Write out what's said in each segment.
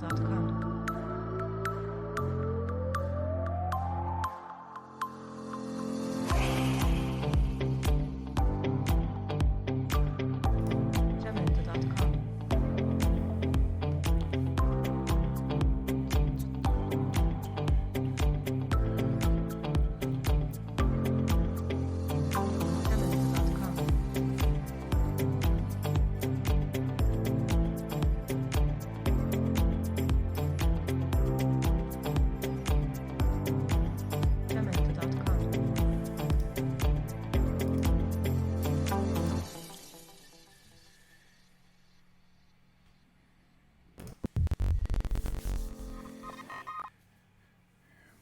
jamendo.com. Jamendo.com. Jamendo.com. Jamendo.com.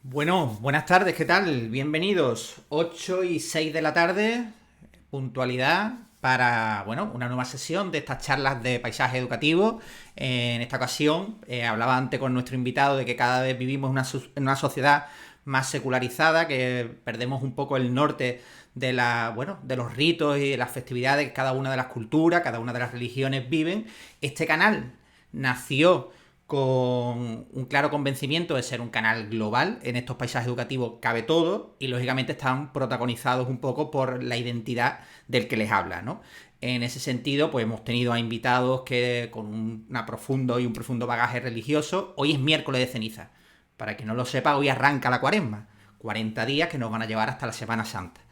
Bueno, buenas tardes, ¿qué tal? Bienvenidos. 8 y 6 de la tarde, puntualidad para, bueno, una nueva sesión de estas charlas de paisaje educativo. En esta ocasión, hablaba antes con nuestro invitado de que cada vez vivimos en una sociedad más secularizada, que perdemos un poco el norte de de los ritos y de las festividades que cada una de las culturas, cada una de las religiones viven. Este canal nació con un claro convencimiento de ser un canal global. En estos paisajes educativos cabe todo y lógicamente están protagonizados un poco por la identidad del que les habla, ¿no? En ese sentido, pues hemos tenido a invitados que con un profundo bagaje religioso. Hoy es miércoles de ceniza. Para quien no lo sepa, hoy arranca la cuaresma. 40 días que nos van a llevar hasta la Semana Santa.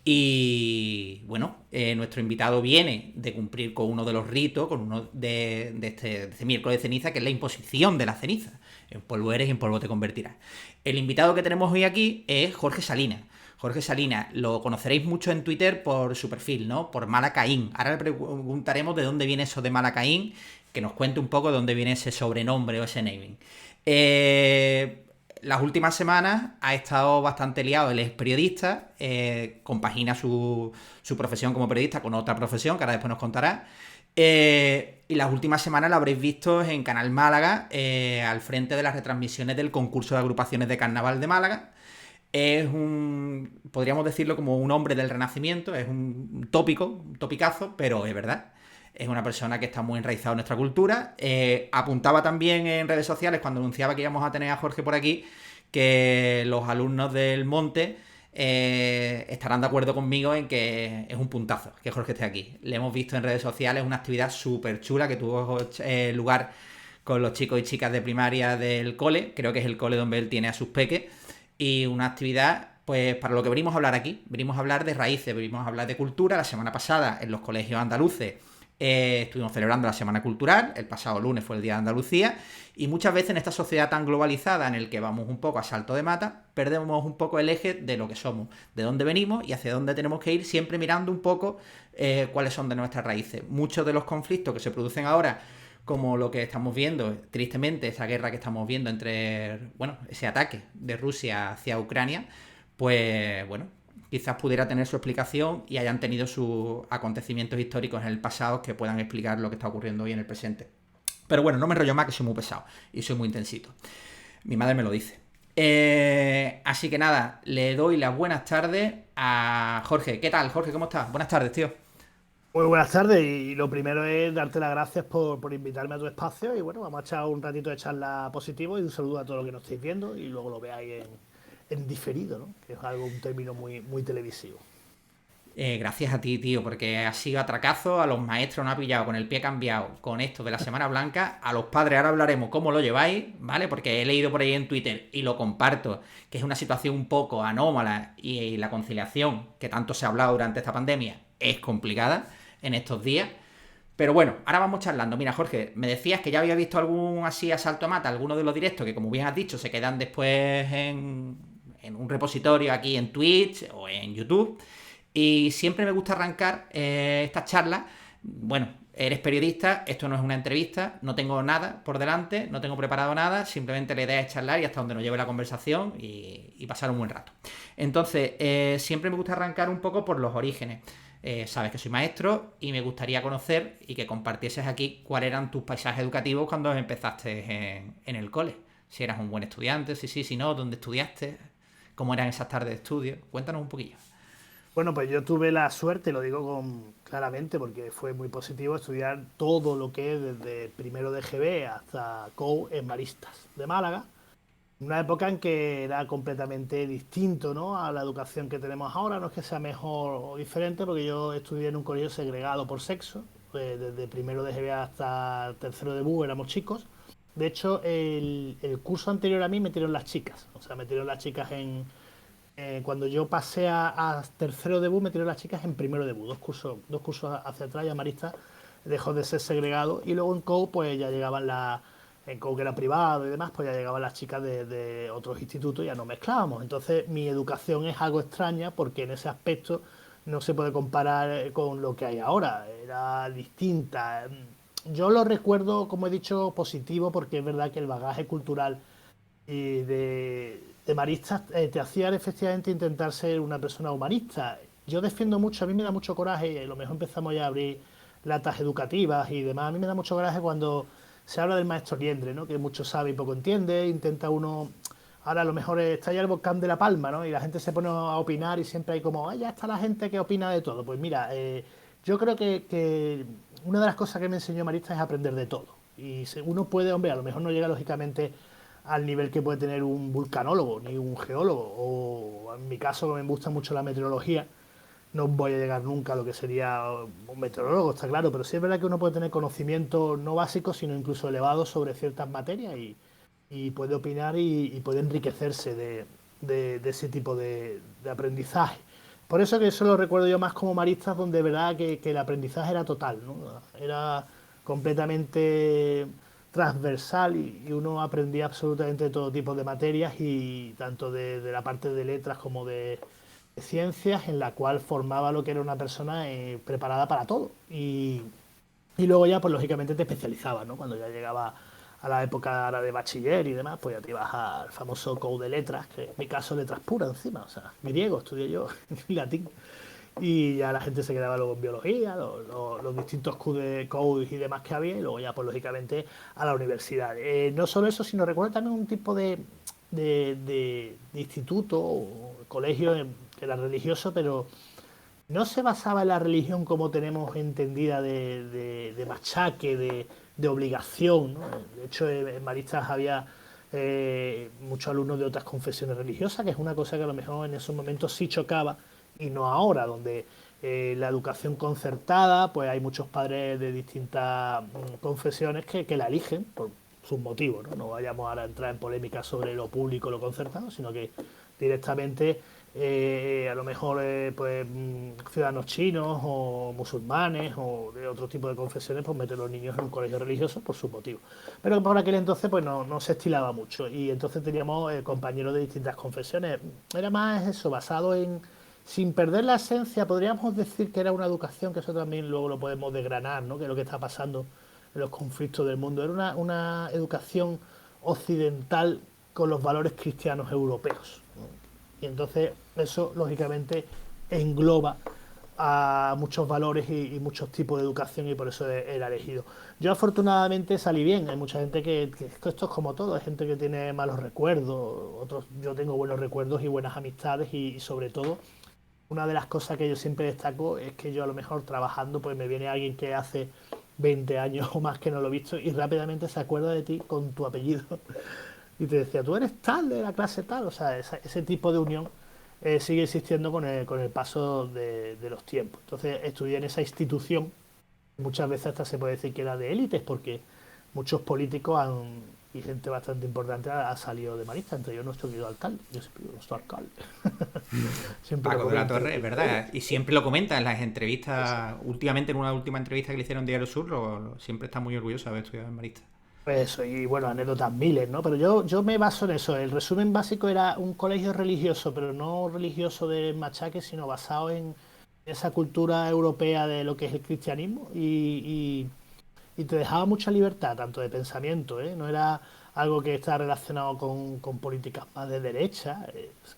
Y bueno, nuestro invitado viene de cumplir con uno de los ritos, con uno de este miércoles de ceniza, que es la imposición de la ceniza. En polvo eres y en polvo te convertirás. El invitado que tenemos hoy aquí es Jorge Salinas. Jorge Salinas lo conoceréis mucho en Twitter por su perfil, ¿no? Por Malacaín. Ahora le preguntaremos de dónde viene eso de Malacaín, que nos cuente un poco de dónde viene ese sobrenombre o ese naming. Las últimas semanas ha estado bastante liado. Él es periodista, compagina su profesión como periodista con otra profesión que ahora después nos contará. Y las últimas semanas la habréis visto en Canal Málaga, al frente de las retransmisiones del concurso de agrupaciones de carnaval de Málaga. Es podríamos decirlo como un hombre del Renacimiento, es un topicazo, pero es verdad. Es una persona que está muy enraizada en nuestra cultura. Apuntaba también en redes sociales cuando anunciaba que íbamos a tener a Jorge por aquí, que los alumnos del Monte estarán de acuerdo conmigo en que es un puntazo que Jorge esté aquí. Le hemos visto en redes sociales una actividad súper chula que tuvo lugar con los chicos y chicas de primaria del cole. Creo que es el cole donde él tiene a sus peques. Y una actividad, pues, para lo que venimos a hablar aquí. Venimos a hablar de raíces, venimos a hablar de cultura. La semana pasada, en los colegios andaluces, estuvimos celebrando la Semana Cultural. El pasado lunes fue el Día de Andalucía. Y muchas veces en esta sociedad tan globalizada, en el que vamos un poco a salto de mata, perdemos un poco el eje de lo que somos, de dónde venimos y hacia dónde tenemos que ir, siempre mirando un poco cuáles son de nuestras raíces. Muchos de los conflictos que se producen ahora, como lo que estamos viendo, tristemente, esa guerra que estamos viendo entre, bueno, ese ataque de Rusia hacia Ucrania, pues, bueno, quizás pudiera tener su explicación y hayan tenido sus acontecimientos históricos en el pasado que puedan explicar lo que está ocurriendo hoy en el presente. Pero bueno, no me enrollo más, que soy muy pesado y soy muy intensito. Mi madre me lo dice. Así que nada, le doy las buenas tardes a Jorge. ¿Qué tal, Jorge? ¿Cómo estás? Buenas tardes, tío. Muy buenas tardes y lo primero es darte las gracias por invitarme a tu espacio y bueno, vamos a echar un ratito de charla positivo y un saludo a todos los que nos estáis viendo y luego lo veáis en diferido, ¿no? Que es algo, un término muy televisivo. Gracias a ti, tío, porque ha sido atracazo. A los maestros nos ha pillado con el pie cambiado con esto de la Semana Blanca. A los padres ahora hablaremos cómo lo lleváis, ¿vale? Porque he leído por ahí en Twitter y lo comparto, que es una situación un poco anómala y la conciliación que tanto se ha hablado durante esta pandemia es complicada en estos días. Pero bueno, ahora vamos charlando. Mira, Jorge, me decías que ya había visto algún así asalto a mata, alguno de los directos que, como bien has dicho, se quedan después en un repositorio aquí en Twitch o en YouTube. Y siempre me gusta arrancar estas charlas. Bueno, eres periodista, esto no es una entrevista, no tengo nada por delante, no tengo preparado nada, simplemente la idea es charlar y hasta donde nos lleve la conversación y pasar un buen rato. Entonces, siempre me gusta arrancar un poco por los orígenes. Sabes que soy maestro y me gustaría conocer y que compartieses aquí cuáles eran tus paisajes educativos cuando empezaste en el cole. Si eras un buen estudiante, si sí, si no, dónde estudiaste, cómo eran esas tardes de estudio. Cuéntanos un poquillo. Bueno, pues yo tuve la suerte, lo digo claramente porque fue muy positivo, estudiar todo lo que es desde primero de GB hasta COU en Maristas de Málaga. Una época en que era completamente distinto, ¿no?, a la educación que tenemos ahora. No es que sea mejor o diferente, porque yo estudié en un colegio segregado por sexo, desde primero de GB hasta tercero de BU éramos chicos. De hecho, el curso anterior a mí metieron las chicas, o sea, metieron las chicas cuando yo pasé a tercero de BU, metieron las chicas en primero de BU, dos cursos hacia atrás, y Marista dejó de ser segregado, y luego en COU pues ya llegaban en COU, que era privado y demás, pues ya llegaban las chicas de otros institutos y ya no mezclábamos. Entonces mi educación es algo extraña porque en ese aspecto no se puede comparar con lo que hay ahora, era distinta. Yo lo recuerdo, como he dicho, positivo, porque es verdad que el bagaje cultural y de maristas te hacían efectivamente intentar ser una persona humanista. Yo defiendo mucho, a mí me da mucho coraje, y a lo mejor empezamos ya a abrir latas educativas y demás. A mí me da mucho coraje cuando se habla del maestro liendre, ¿no?, que mucho sabe y poco entiende, intenta uno. Ahora a lo mejor está ya el volcán de La Palma, ¿no?, y la gente se pone a opinar y siempre hay como, ya está la gente que opina de todo. Pues mira, yo creo que una de las cosas que me enseñó Marista es aprender de todo. Y uno puede, hombre, a lo mejor no llega lógicamente al nivel que puede tener un vulcanólogo ni un geólogo, o en mi caso, que me gusta mucho la meteorología, no voy a llegar nunca a lo que sería un meteorólogo, está claro, pero sí es verdad que uno puede tener conocimientos no básicos, sino incluso elevados sobre ciertas materias, y puede opinar y puede enriquecerse de ese tipo de aprendizaje. Por eso que eso lo recuerdo yo más como maristas, donde de verdad que el aprendizaje era total, ¿no? Era completamente transversal, y uno aprendía absolutamente de todo tipo de materias, y tanto de la parte de letras como de ciencias, en la cual formaba lo que era una persona preparada para todo. Y luego ya, pues lógicamente te especializabas, ¿no? Cuando ya llegaba a la época ahora de bachiller y demás, pues ya te ibas al famoso COU de letras, que en mi caso letras puras encima, o sea, griego estudié yo, y latín. Y ya la gente se quedaba luego en biología, los distintos COUs y demás que había, y luego ya, pues lógicamente, a la universidad. No solo eso, sino recuerdo también un tipo de instituto o colegio que era religioso, pero no se basaba en la religión como tenemos entendida de machaque, de obligación, ¿no? De hecho, en Maristas había muchos alumnos de otras confesiones religiosas, que es una cosa que a lo mejor en esos momentos sí chocaba, y no ahora, donde la educación concertada, pues hay muchos padres de distintas confesiones que la eligen por sus motivos, ¿no? No vayamos ahora a entrar en polémica sobre lo público o lo concertado, sino que directamente a lo mejor pues ciudadanos chinos o musulmanes o de otro tipo de confesiones, pues meten a los niños en un colegio religioso por sus motivos. Pero por aquel entonces pues no se estilaba mucho, y entonces teníamos compañeros de distintas confesiones. Era más eso, basado en, sin perder la esencia, podríamos decir que era una educación, que eso también luego lo podemos desgranar, ¿no?, que es lo que está pasando en los conflictos del mundo. Era una educación occidental con los valores cristianos europeos, ¿no? Y entonces eso, lógicamente, engloba a muchos valores y muchos tipos de educación, y por eso era elegido. Yo afortunadamente salí bien. Hay mucha gente que esto es como todo, hay gente que tiene malos recuerdos, otros, yo tengo buenos recuerdos y buenas amistades, y sobre todo una de las cosas que yo siempre destaco es que yo, a lo mejor trabajando, pues me viene alguien que hace 20 años o más que no lo he visto, y rápidamente se acuerda de ti con tu apellido y te decía, tú eres tal, de la clase tal. O sea, ese tipo de unión sigue existiendo con el paso de los tiempos. Entonces estudié en esa institución, muchas veces hasta se puede decir que era de élites, porque muchos políticos y gente bastante importante ha salido de Marista, entre ellos nuestro querido alcalde. Yo siempre digo, nuestro alcalde. Siempre lo Paco de la comento. Torre, es verdad. Y siempre lo comenta en las entrevistas. Últimamente, en una última entrevista que le hicieron en Diario Sur, siempre está muy orgulloso de haber estudiado en Marista. Eso, y bueno, anécdotas miles, ¿no? Pero yo me baso en eso. El resumen básico era un colegio religioso, pero no religioso de machaque, sino basado en esa cultura europea de lo que es el cristianismo, y te dejaba mucha libertad, tanto de pensamiento, ¿eh? No era algo que está relacionado con políticas más de derecha,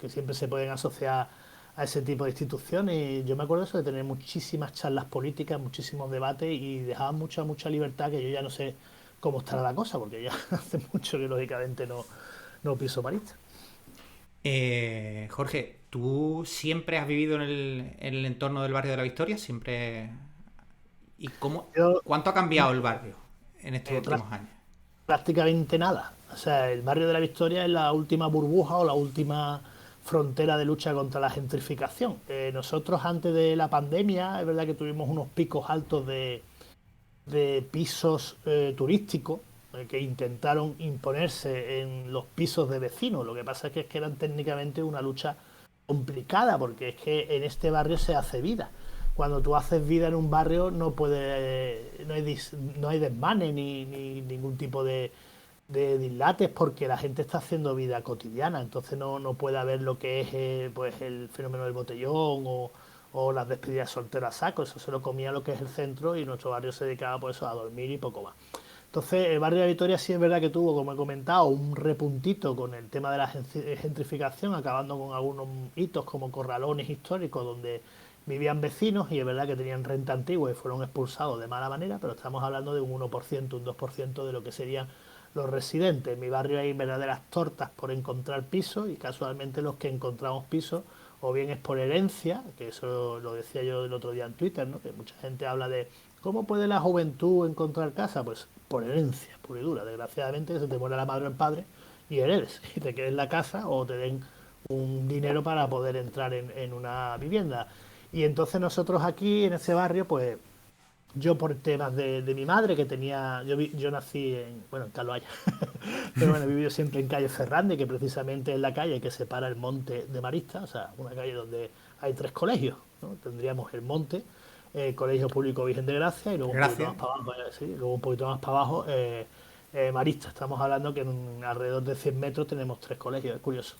que siempre se pueden asociar a ese tipo de instituciones. Y yo me acuerdo eso, de tener muchísimas charlas políticas, muchísimos debates, y dejaban mucha libertad, que yo ya no sé cómo estará la cosa, porque ya hace mucho que lógicamente no piso Marista. Jorge, ¿Tú siempre has vivido en el entorno del barrio de la Victoria? ¿Siempre? ¿Y Yo, cuánto ha cambiado el barrio en estos eh, últimos años? prácticamente nada. O sea, el barrio de la Victoria es la última burbuja o la última frontera de lucha contra la gentrificación. Nosotros antes de la pandemia, es verdad que tuvimos unos picos altos de pisos turísticos que intentaron imponerse en los pisos de vecinos. Lo que pasa es que eran técnicamente una lucha complicada, porque es que en este barrio se hace vida. Cuando tú haces vida en un barrio no puede, no hay desmanes ni ningún tipo de dislates, porque la gente está haciendo vida cotidiana, entonces no puede haber lo que es pues el fenómeno del botellón o las despedidas solteras a saco. Eso se lo comía lo que es el centro, y nuestro barrio se dedicaba pues eso, a dormir y poco más. Entonces, el barrio de Vitoria sí es verdad que tuvo, como he comentado, un repuntito con el tema de la gentrificación, acabando con algunos hitos como corralones históricos donde vivían vecinos, y es verdad que tenían renta antigua y fueron expulsados de mala manera, pero estamos hablando de un 1%, un 2% de lo que serían los residentes. En mi barrio hay verdaderas tortas por encontrar pisos, y casualmente los que encontramos pisos o bien es por herencia, que eso lo decía yo el otro día en Twitter, ¿no? Que mucha gente habla de cómo puede la juventud encontrar casa, pues por herencia, pura y dura. Desgraciadamente se te muere la madre o el padre y heredes, y te quedes la casa o te den un dinero para poder entrar en una vivienda. Y entonces nosotros aquí en ese barrio, pues yo por temas de mi madre, que tenía, yo nací en Caloaya, pero bueno, he vivido siempre en calle Ferrande, que precisamente es la calle que separa el monte de Marista, o sea, una calle donde hay 3 colegios, ¿no? Tendríamos el monte, Colegio Público Virgen de Gracia, y luego un poquito Gracias. más para abajo, sí, luego un poquito más para abajo, Marista. Estamos hablando que en alrededor de 100 metros tenemos 3 colegios, es curioso.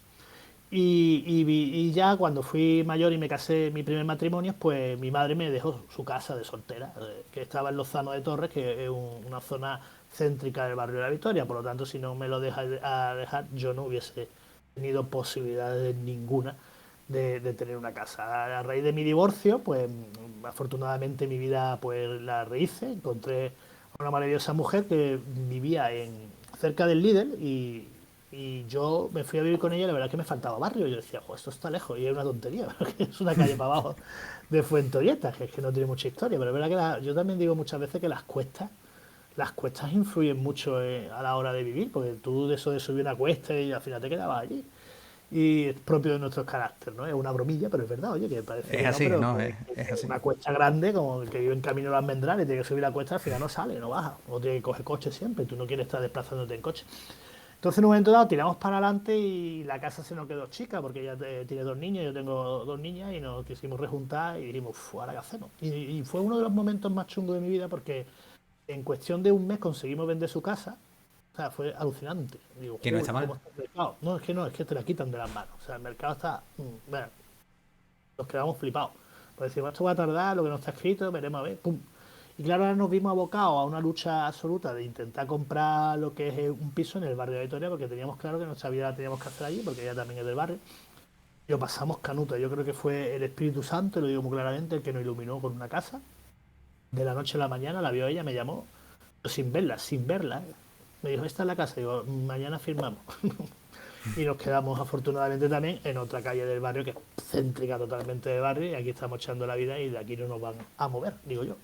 Y ya cuando fui mayor y me casé, mi primer matrimonio, pues mi madre me dejó su casa de soltera, que estaba en Lozano de Torres, que es una zona céntrica del barrio de la Victoria. Por lo tanto, si no me lo deja a dejar, yo no hubiese tenido posibilidades ninguna de tener una casa. A raíz de mi divorcio, pues afortunadamente mi vida pues la rehice, encontré a una maravillosa mujer que vivía cerca del Lidl, y yo me fui a vivir con ella. La verdad es que me faltaba barrio. Yo decía, esto está lejos, y es una tontería, porque es una calle para abajo de Fuentolleta, que es que no tiene mucha historia. Pero es verdad que yo también digo muchas veces que las cuestas influyen mucho a la hora de vivir, porque tú de eso de subir una cuesta y al final te quedabas allí. Y es propio de nuestros carácter, ¿no? Es una bromilla, pero es verdad, oye, que parece Es que no, así, pero ¿no? Es que así. una cuesta grande, como el que vive en Camino de los Almendrales, tiene que subir la cuesta, al final no sale, no baja, o tiene que coger coche siempre, y tú no quieres estar desplazándote en coche. Entonces, en un momento dado, tiramos para adelante y la casa se nos quedó chica, porque ella tiene 2 niños, yo tengo 2 niñas, y nos quisimos rejuntar y dijimos, ¿ahora qué hacemos? Y fue uno de los momentos más chungos de mi vida, porque en cuestión de un mes conseguimos vender su casa. O sea, fue alucinante. Digo, Que no está ¿cómo mal. está el mercado? No, es que te la quitan de las manos. O sea, el mercado está. Bueno, nos quedamos flipados. Pues decimos, esto va a tardar, lo que no está escrito, veremos a ver, pum. Y claro, ahora nos vimos abocados a una lucha absoluta de intentar comprar lo que es un piso en el barrio de Vitoria, porque teníamos claro que nuestra vida la teníamos que hacer allí, porque ella también es del barrio. Lo pasamos canuta. Yo creo que fue el Espíritu Santo, lo digo muy claramente, el que nos iluminó con una casa. De la noche a la mañana la vio ella, me llamó, sin verla. Me dijo, esta es la casa. Digo, mañana firmamos. Y nos quedamos afortunadamente también en otra calle del barrio, que es céntrica totalmente de barrio, y aquí estamos echando la vida, y de aquí no nos van a mover, digo yo.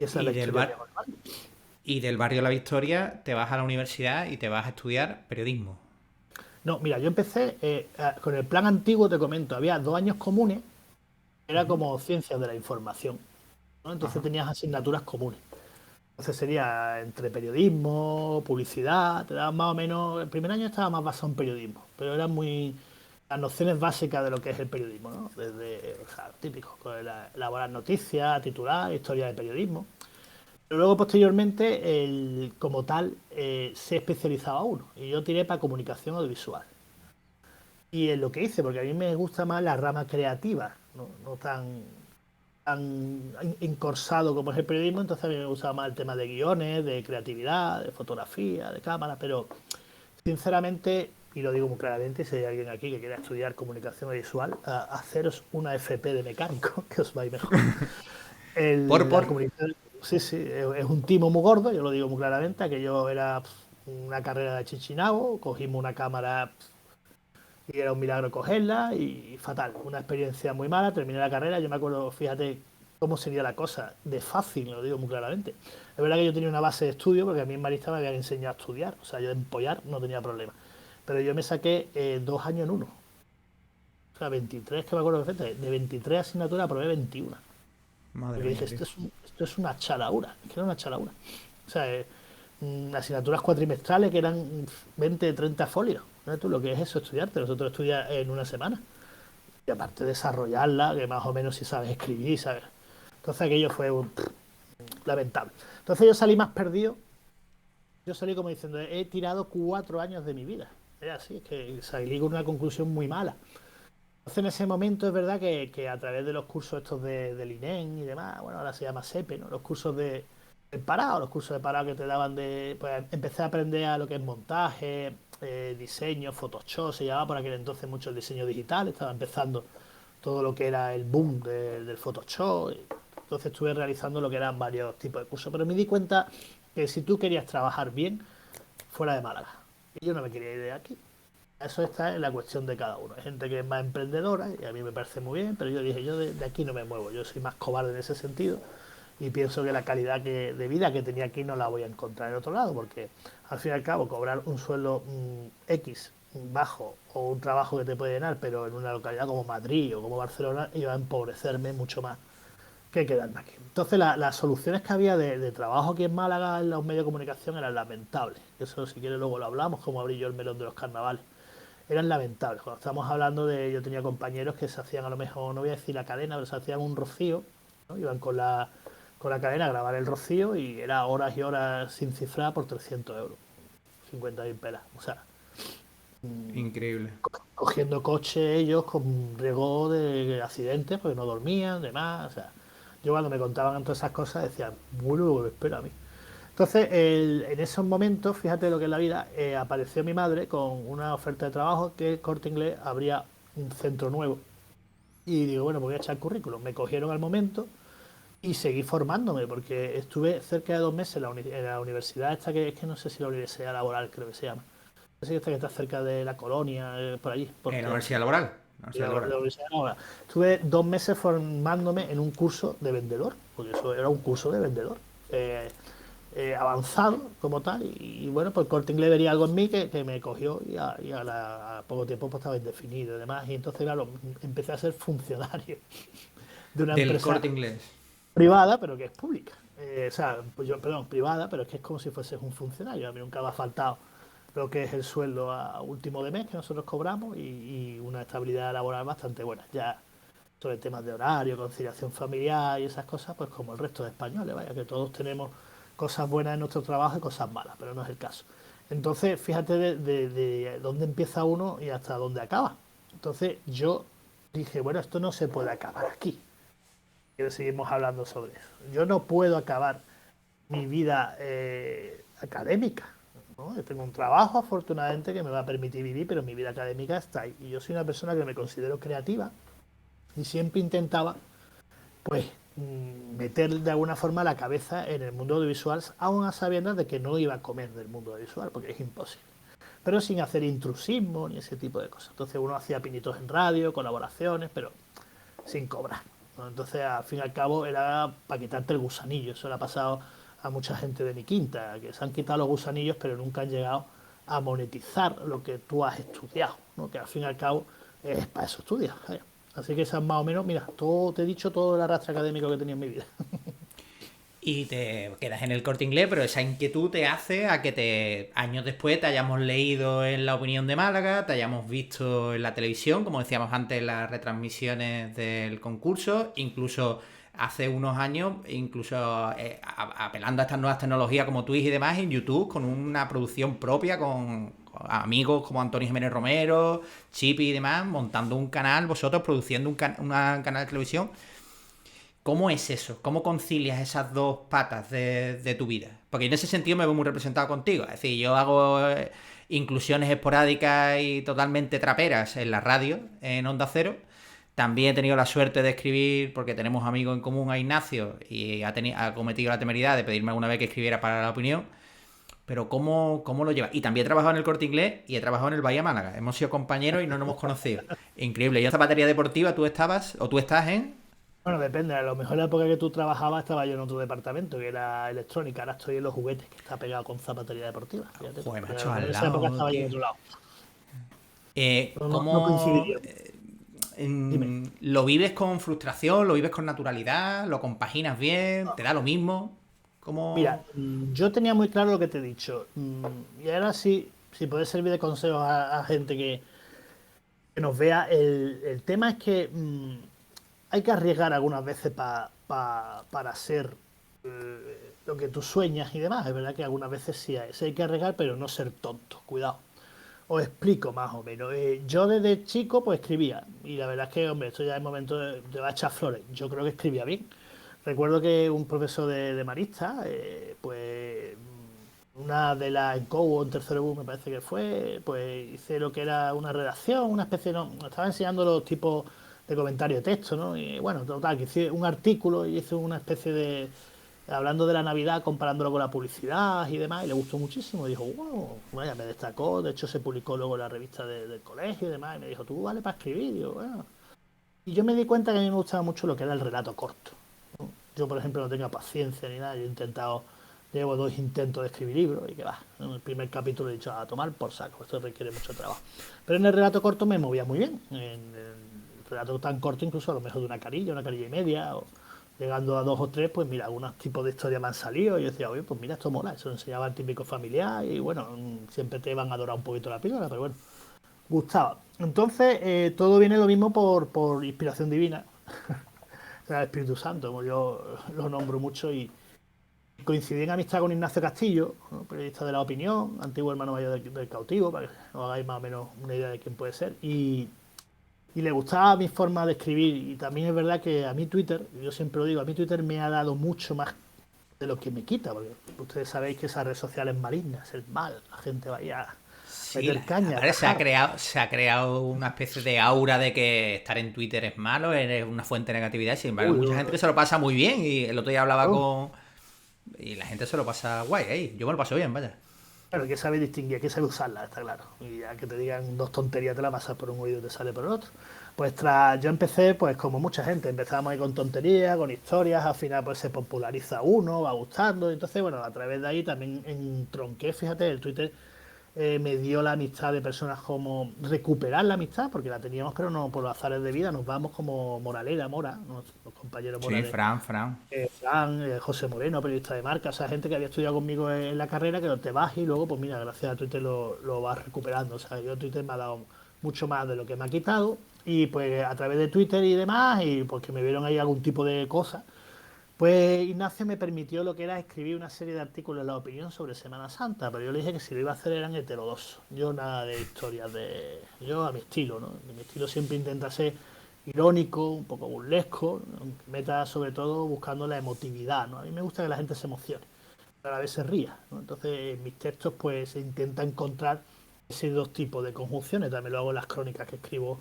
Y esa es Y la del historia de bar Amor Barrio. y del barrio La Victoria te vas a la universidad y te vas a estudiar periodismo. No, mira, yo empecé con el plan antiguo, te comento, había 2 años comunes, era Ujú. como ciencias de la información, ¿no? Entonces Ajá. tenías asignaturas comunes. Entonces sería entre periodismo, publicidad, te daban más o menos. El primer año estaba más basado en periodismo, pero eran muy las nociones básicas de lo que es el periodismo, ¿no? Desde, o sea, típico, con elaborar noticias, titular, historia de periodismo. Pero luego, posteriormente, como tal, se especializaba uno, y yo tiré para comunicación audiovisual. Y es lo que hice, porque a mí me gusta más la rama creativa, no tan encorsado como es el periodismo. Entonces a mí me gustaba más el tema de guiones, de creatividad, de fotografía, de cámara. Pero sinceramente, y lo digo muy claramente, si hay alguien aquí que quiera estudiar comunicación visual, haceros una FP de mecánico, que os va a ir mejor. Por, La por. comunicación, sí, sí, es un timo muy gordo, yo lo digo muy claramente. Aquello era una carrera de chichinabo, cogimos una cámara Y era un milagro cogerla y fatal. Una experiencia muy mala, terminé la carrera. Yo me acuerdo, fíjate cómo sería la cosa, de fácil, lo digo muy claramente. Es verdad que yo tenía una base de estudio, porque a mí en Marista me habían enseñado a estudiar. O sea, yo de empollar no tenía problema. Pero yo me saqué 2 años en uno. O sea, 23, que me acuerdo perfectamente. De 23 asignaturas aprobé 21. Madre Porque mía, dije, tío. esto es una chalaura. Es que era una chalaura. O sea, asignaturas cuatrimestrales que eran 20, 30 folios. ¿Sabes tú lo que es eso, estudiarte? Nosotros estudiamos en una semana. Y aparte desarrollarla, que más o menos si sabes escribir, ¿sabes? Entonces aquello fue lamentable. Entonces yo salí más perdido. Yo salí como diciendo, he tirado 4 años de mi vida. Es así, es que salí con una conclusión muy mala. Entonces en ese momento es verdad que a través de los cursos estos del INEM y demás, bueno, ahora se llama SEPE, ¿no? Los cursos de parado, los cursos de parado que te daban pues empecé a aprender a lo que es montaje, diseño, Photoshop, se llamaba por aquel entonces mucho el diseño digital, estaba empezando todo lo que era el boom del Photoshop. Entonces estuve realizando lo que eran varios tipos de cursos, pero me di cuenta que si tú querías trabajar bien, fuera de Málaga. Y yo no me quería ir de aquí. Eso está en la cuestión de cada uno. Hay gente que es más emprendedora y a mí me parece muy bien, pero yo dije, yo de aquí no me muevo. Yo soy más cobarde en ese sentido y pienso que la calidad de vida que tenía aquí no la voy a encontrar en otro lado, porque al fin y al cabo cobrar un sueldo X bajo o un trabajo que te puede llenar, pero en una localidad como Madrid o como Barcelona, iba a empobrecerme mucho más que quedarme aquí. Entonces las soluciones que había de trabajo aquí en Málaga en los medios de comunicación eran lamentables. Eso si quieres luego lo hablamos, como abrí yo el melón de los carnavales. Eran lamentables. Cuando estamos hablando de, yo tenía compañeros que se hacían a lo mejor, no voy a decir la cadena, pero se hacían un rocío, ¿no? Iban con la cadena a grabar el rocío y era horas y horas sin cifrar por 300 euros, 50.000 pelas. O sea, Increíble. cogiendo coche ellos con riesgo de accidentes porque no dormían, demás. O sea, yo cuando me contaban todas esas cosas decía, bueno, lo que me espera a mí. Entonces, en esos momentos, fíjate lo que es la vida, apareció mi madre con una oferta de trabajo que Corte Inglés abría un centro nuevo. Y digo, bueno, pues voy a echar currículum. Me cogieron al momento y seguí formándome, porque estuve cerca de 2 meses en la universidad esta, que es que no sé si la universidad laboral creo que se llama. No sé si esta que está cerca de la colonia, por allí, En la porque universidad laboral. La y universidad laboral. la universidad ahora. Estuve 2 meses formándome en un curso de vendedor, porque eso era un curso de vendedor. Avanzado como tal y bueno, pues Corte Inglés vería algo en mí que me cogió a poco tiempo pues estaba indefinido y demás y entonces claro, empecé a ser funcionario de una Del empresa Corte Inglés. privada pero que es pública. O sea, pues yo, perdón, privada, pero es que es como si fueses un funcionario. A mí nunca me ha faltado lo que es el sueldo a último de mes que nosotros cobramos y una estabilidad laboral bastante buena. Ya sobre temas de horario, conciliación familiar y esas cosas, pues como el resto de españoles, vaya, que todos tenemos cosas buenas en nuestro trabajo y cosas malas, pero no es el caso. Entonces, fíjate de dónde empieza uno y hasta dónde acaba. Entonces, yo dije, bueno, esto no se puede acabar aquí. Y seguimos hablando sobre eso. Yo no puedo acabar mi vida académica, ¿no? Yo tengo un trabajo, afortunadamente, que me va a permitir vivir, pero mi vida académica está ahí. Y yo soy una persona que me considero creativa y siempre intentaba pues meter de alguna forma la cabeza en el mundo audiovisual, aún a sabiendas de que no iba a comer del mundo audiovisual, porque es imposible. Pero sin hacer intrusismo ni ese tipo de cosas. Entonces uno hacía pinitos en radio, colaboraciones, pero sin cobrar, ¿no? Entonces al fin y al cabo era para quitarte el gusanillo. Eso le ha pasado a mucha gente de mi quinta, que se han quitado los gusanillos, pero nunca han llegado a monetizar lo que tú has estudiado, ¿no? Que al fin y al cabo es para eso estudias. ¿Vale? Así que esa es más o menos, mira, todo, te he dicho todo el arrastre académico que tenía en mi vida. Y te quedas en el Corte Inglés, pero esa inquietud te hace a que años después te hayamos leído en La Opinión de Málaga, te hayamos visto en la televisión, como decíamos antes, las retransmisiones del concurso, incluso hace unos años, incluso apelando a estas nuevas tecnologías como Twitch y demás, en YouTube, con una producción propia, con amigos como Antonio Jiménez Romero, Chipi y demás, montando un canal, vosotros produciendo un canal de televisión. ¿Cómo es eso? ¿Cómo concilias esas dos patas de tu vida? Porque en ese sentido me veo muy representado contigo. Es decir, yo hago inclusiones esporádicas y totalmente traperas en la radio, en Onda Cero. También he tenido la suerte de escribir, porque tenemos amigos en común a Ignacio, y ha cometido la temeridad de pedirme alguna vez que escribiera para La Opinión. Pero ¿cómo lo llevas? Y también he trabajado en el Corte Inglés y he trabajado en el Bahía Málaga. Hemos sido compañeros y no nos hemos conocido. Increíble. Yo en zapatería deportiva, tú estabas, o tú estás en... Bueno, depende, a lo mejor en la época que tú trabajabas estaba yo en otro departamento, que era electrónica, ahora estoy en los juguetes, que está pegado con zapatería deportiva. Fíjate, Joder, pero macho, en al esa época lado, estaba yo en tío. otro lado. No ¿Cómo coincidiría. Dime. lo vives con frustración? ¿Lo vives con naturalidad? ¿Lo compaginas bien? ¿Te da lo mismo? Mira, ¿Cómo...? yo tenía muy claro lo que te he dicho. Y ahora sí, si puede servir de consejo a gente que nos vea, el tema es que hay que arriesgar algunas veces para ser lo que tú sueñas y demás. Es verdad que algunas veces sí hay que arriesgar, pero no ser tonto. Cuidado. Os explico más o menos. Yo desde chico pues escribía y la verdad es que, hombre, esto ya es momento de echar flores. Yo creo que escribía bien. Recuerdo que un profesor de Marista, pues una de las en COU en tercero U me parece que fue, pues hice lo que era una redacción, una especie, no, me estaba enseñando los tipos de comentario de texto, ¿no? Y bueno, total, que hice un artículo y hice una especie de, hablando de la Navidad, comparándolo con la publicidad y demás, y le gustó muchísimo. Y dijo, wow, vaya, me destacó. De hecho, se publicó luego en la revista del colegio y demás. Y me dijo, tú vale para escribir. Y yo, bueno. Y yo me di cuenta que a mí me gustaba mucho lo que era el relato corto. Yo, por ejemplo, no tengo paciencia ni nada. Yo he intentado, llevo 2 intentos de escribir libros y que va. En el primer capítulo he dicho, a tomar por saco. Esto requiere mucho trabajo. Pero en el relato corto me movía muy bien. En el relato tan corto, incluso a lo mejor de una carilla y media. O, llegando a 2 o 3, pues mira, algunos tipos de historias me han salido y yo decía, oye, pues mira, esto mola, eso enseñaba el típico familiar y bueno, siempre te van a adorar un poquito la píldora, pero bueno, gustaba. Entonces, todo viene lo mismo por inspiración divina, o sea, el Espíritu Santo, como yo lo nombro mucho y coincidí en amistad con Ignacio Castillo, ¿no? Periodista de La Opinión, antiguo hermano mayor del Cautivo, para que os hagáis más o menos una idea de quién puede ser, y le gustaba mi forma de escribir. Y también es verdad que a mí Twitter, yo siempre lo digo, a mí Twitter me ha dado mucho más de lo que me quita, porque ustedes sabéis que esa red social es maligna, es el mal, la gente vaya a Sí, meter caña, a aparte rajar. se ha creado una especie de aura de que estar en Twitter es malo, es una fuente de negatividad. Sin embargo, hay Uy, mucha gente que se lo pasa muy bien. Y el otro día hablaba oh, con... Y la gente se lo pasa guay, ¿eh? Yo me lo paso bien, vaya. claro, hay que saber distinguir, hay que saber usarla, está claro. Y ya que te digan 2 tonterías, te la pasas por un oído y te sale por el otro. Pues yo empecé, pues como mucha gente, empezamos ahí con tonterías, con historias, al final pues se populariza uno, va gustando. Entonces, bueno, a través de ahí también entronqué, fíjate, el Twitter me dio la amistad de personas como recuperar la amistad, porque la teníamos, pero no por los azares de vida, nos vamos como Moralera, Mora, los compañeros Sí, Morales, Fran. Fran, José Moreno, periodista de marca, o sea, gente que había estudiado conmigo en la carrera, que te vas y luego, pues mira, gracias a Twitter lo vas recuperando. O sea, yo Twitter me ha dado mucho más de lo que me ha quitado, y pues a través de Twitter y demás, y porque me vieron ahí algún tipo de cosas, pues Ignacio me permitió lo que era escribir una serie de artículos en La Opinión sobre Semana Santa, pero yo le dije que si lo iba a hacer eran heterodoxos. Yo nada de historias de... Yo a mi estilo, ¿no? Mi estilo siempre intenta ser irónico, un poco burlesco, ¿no? Meta sobre todo buscando la emotividad, ¿no? A mí me gusta que la gente se emocione, pero a la vez se ría, ¿no? Entonces en mis textos pues se intenta encontrar esos 2 tipos de conjunciones. También lo hago en las crónicas que escribo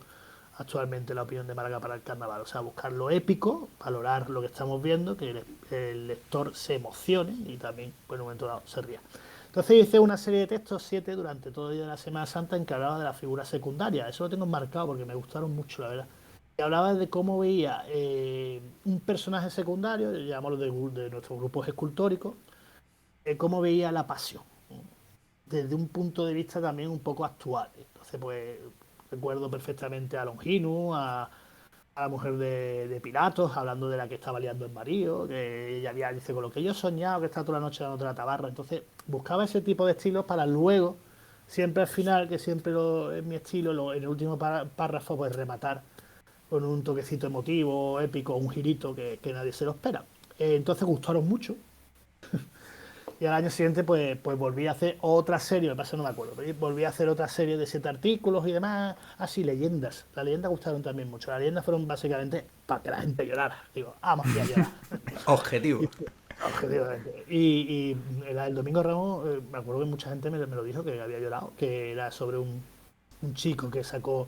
actualmente, La Opinión de Málaga para el Carnaval. O sea, buscar lo épico, valorar lo que estamos viendo, que el lector se emocione y también, pues, en un momento dado, se ría. Entonces hice una serie de textos, 7, durante todo el día de la Semana Santa, en que hablaba de la figura secundaria. Eso lo tengo marcado porque me gustaron mucho, la verdad. Y hablaba de cómo veía un personaje secundario, llamémoslo de nuestros grupos escultóricos, cómo veía la pasión, ¿no? Desde un punto de vista también un poco actual. Entonces, pues recuerdo perfectamente a Longino, a la mujer de Pilatos, hablando de la que estaba liando el marido, que ella había, dice, con lo que yo he soñado, que está toda la noche dando la tabarra. Entonces, buscaba ese tipo de estilos para luego, siempre al final, que siempre es mi estilo, en el último párrafo, pues rematar con un toquecito emotivo, épico, un girito que nadie se lo espera. Entonces gustaron mucho. Y al año siguiente, pues volví a hacer otra serie, me pasa no me acuerdo, pero volví a hacer otra serie de 7 artículos y demás, así, leyendas. Las leyendas gustaron también mucho. Las leyendas fueron básicamente para que la gente llorara. Digo, vamos a llorar. Objetivo. Y, objetivamente. Y el Domingo Ramos, me acuerdo que mucha gente me lo dijo, que había llorado, que era sobre un chico que sacó,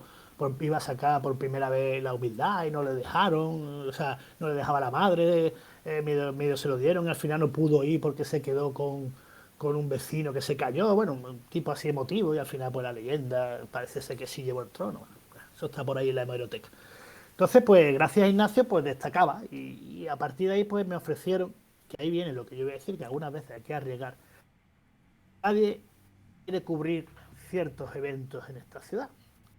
iba a sacar por primera vez la humildad y no le dejaron, o sea, no le dejaba la madre, medio se lo dieron y al final no pudo ir porque se quedó con un vecino que se cayó, bueno, un tipo así emotivo, y al final pues la leyenda parece ser que sí llevó el trono. Bueno, eso está por ahí en la hemeroteca. Entonces, pues gracias a Ignacio, pues destacaba, y a partir de ahí pues me ofrecieron, que ahí viene lo que yo voy a decir, que algunas veces hay que arriesgar. Nadie quiere cubrir ciertos eventos en esta ciudad.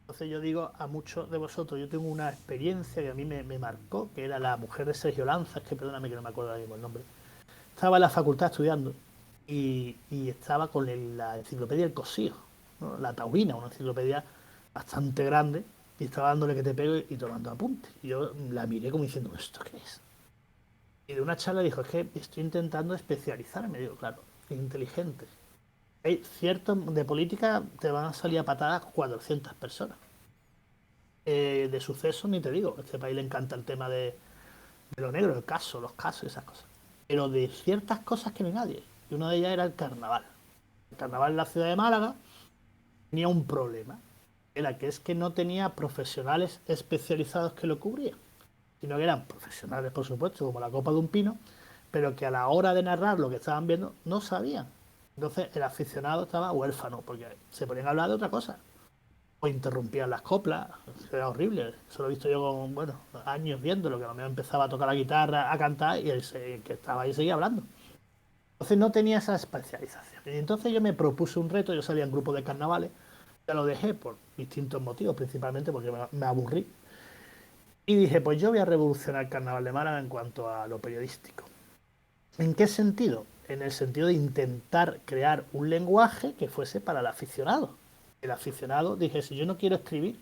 Entonces yo digo a muchos de vosotros, yo tengo una experiencia que a mí me marcó, que era la mujer de Sergio Lanzas, que perdóname que no me acuerdo ahora mismo el nombre. Estaba en la facultad estudiando y estaba con la enciclopedia El Cosío, ¿no? La Taurina, una enciclopedia bastante grande, y estaba dándole que te pego y tomando apuntes. Y yo la miré como diciendo, ¿esto qué es? Y de una charla dijo, es que estoy intentando especializarme. Digo, claro, es inteligente. Hay ciertos de política te van a salir a patadas 400 personas. De sucesos ni te digo, a este país le encanta el tema de lo negro, el caso, los casos y esas cosas. Pero de ciertas cosas que no hay nadie. Y una de ellas era el carnaval. El carnaval en la ciudad de Málaga tenía un problema. Era que es que no tenía profesionales especializados que lo cubrían. Sino que eran profesionales, por supuesto, como la copa de un pino, pero que a la hora de narrar lo que estaban viendo no sabían. Entonces el aficionado estaba huérfano, porque se ponían a hablar de otra cosa. O interrumpían las coplas, era horrible. Eso lo he visto yo con, bueno, años viéndolo, que a lo mejor empezaba a tocar la guitarra, a cantar, y el que estaba ahí seguía hablando. Entonces no tenía esa especialización. Y entonces yo me propuse un reto, yo salía en grupos de carnavales, ya lo dejé por distintos motivos, principalmente porque me aburrí. Y dije, pues yo voy a revolucionar el carnaval de Málaga en cuanto a lo periodístico. ¿En qué sentido? En el sentido de intentar crear un lenguaje que fuese para el aficionado. El aficionado, dije, si yo no quiero escribir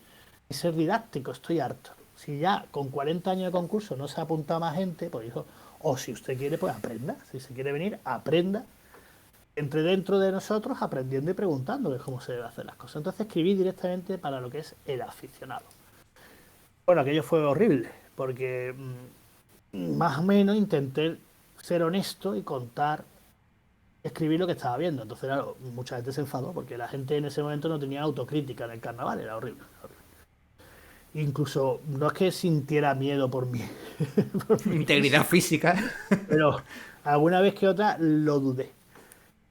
y ser didáctico, estoy harto. Si ya con 40 años de concurso no se apunta más gente, pues dijo, o si usted quiere, pues aprenda. Si se quiere venir, aprenda. Entre dentro de nosotros aprendiendo y preguntando de cómo se debe hacer las cosas. Entonces escribí directamente para lo que es el aficionado. Bueno, aquello fue horrible, porque más o menos intenté ser honesto y contar, escribir lo que estaba viendo. Entonces, claro, mucha gente se enfadó porque la gente en ese momento no tenía autocrítica en el carnaval, era horrible, horrible. Incluso no es que sintiera miedo por mí, por mí Integridad físico, física. pero alguna vez que otra lo dudé.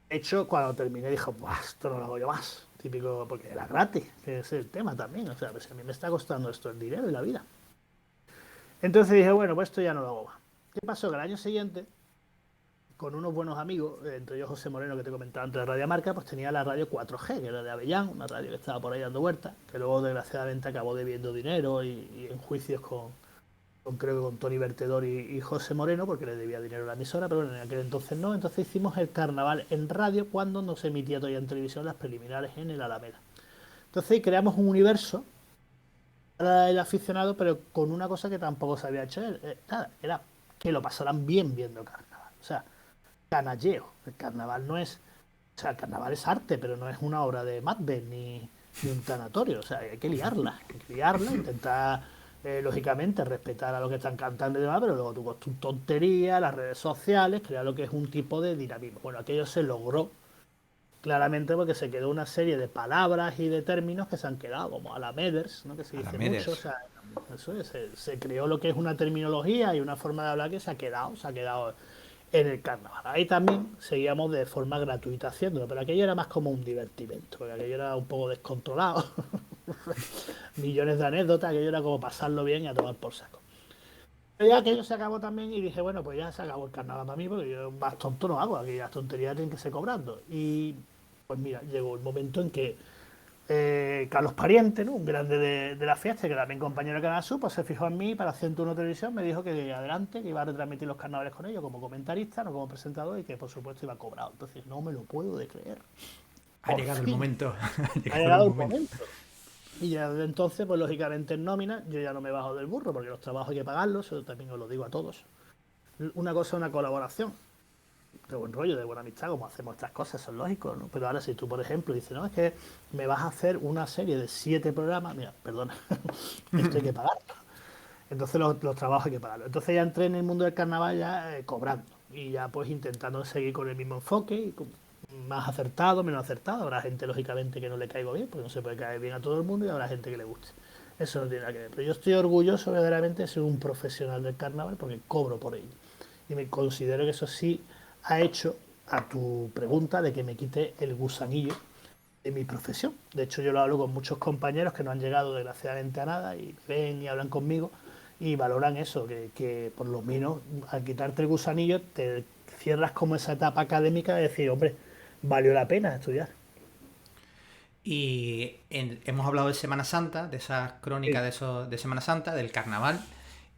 De hecho, cuando terminé dije, "Buah, esto no lo hago yo más". Típico, porque era gratis, que es el tema también. O sea, pues a mí me está costando esto el dinero y la vida. Entonces dije, bueno, pues esto ya no lo hago más. ¿Qué pasó? Que al año siguiente, con unos buenos amigos, entre ellos José Moreno, que te comentaba antes de Radio Marca, pues tenía la radio 4G, que era de Avellán, una radio que estaba por ahí dando vueltas, que luego desgraciadamente acabó debiendo dinero y en juicios creo que con Tony Vertedor y José Moreno, porque le debía dinero a la emisora, pero bueno, en aquel entonces no. Entonces hicimos el carnaval en radio cuando no se emitía todavía en televisión las preliminares en el Alameda. Entonces creamos un universo para el aficionado, pero con una cosa que tampoco se había hecho él. Nada, era que lo pasaran bien viendo carnaval. O sea, canalleo. El carnaval no es. O sea, el carnaval es arte, pero no es una obra de Macbeth ni un tanatorio. O sea, hay que liarla. Hay que liarla, intentar, lógicamente, respetar a los que están cantando y demás, pero luego tú con tu tontería, las redes sociales, crear lo que es un tipo de dinamismo. Bueno, aquello se logró claramente porque se quedó una serie de palabras y de términos que se han quedado, como alameders, ¿no? Que se dice mucho. O Alamedes. sea, eso es, se creó lo que es una terminología y una forma de hablar que se ha quedado en el carnaval. Ahí también seguíamos de forma gratuita haciéndolo, pero aquello era más como un divertimento, porque aquello era un poco descontrolado. Millones de anécdotas, aquello era como pasarlo bien y a tomar por saco. Pero ya aquello se acabó también y dije, bueno, pues ya se acabó el carnaval para mí, porque yo más tonto no hago, aquí las tonterías tienen que ser cobrando. Y pues mira, llegó el momento en que Carlos Pariente, ¿no? Un grande de la fiesta, que también compañero de Canal Sur, pues se fijó en mí para 101 Televisión, me dijo que adelante, que iba a retransmitir los carnavales con ellos como comentarista, no como presentador, y que por supuesto iba cobrado. Entonces no me lo puedo de creer. Ha Por llegado el fin, momento. Ha ha llegado el llegado el momento. momento. Y ya desde entonces, pues lógicamente en nómina, yo ya no me bajo del burro, porque los trabajos hay que pagarlos, eso también os lo digo a todos. Una cosa es una colaboración, de buen rollo, de buena amistad, como hacemos estas cosas, eso es lógico, ¿no? Pero ahora si tú, por ejemplo, dices, no, es que me vas a hacer una serie de 7 programas, mira, perdona, esto hay que pagarlo. Entonces los trabajos hay que pagarlos. Entonces ya entré en el mundo del carnaval ya cobrando y ya pues intentando seguir con el mismo enfoque, y más acertado, menos acertado. Habrá gente, lógicamente, que no le caigo bien, porque no se puede caer bien a todo el mundo, y habrá gente que le guste. Eso no tiene nada que ver. Pero yo estoy orgulloso verdaderamente de ser un profesional del carnaval porque cobro por ello. Y me considero que eso sí ha hecho a tu pregunta de que me quite el gusanillo de mi profesión. De hecho, yo lo hablo con muchos compañeros que no han llegado desgraciadamente a nada y ven y hablan conmigo y valoran eso, que por lo menos al quitarte el gusanillo te cierras como esa etapa académica de decir, hombre, valió la pena estudiar. Hemos hablado de Semana Santa, de esas crónicas Sí, de Semana Santa, del carnaval.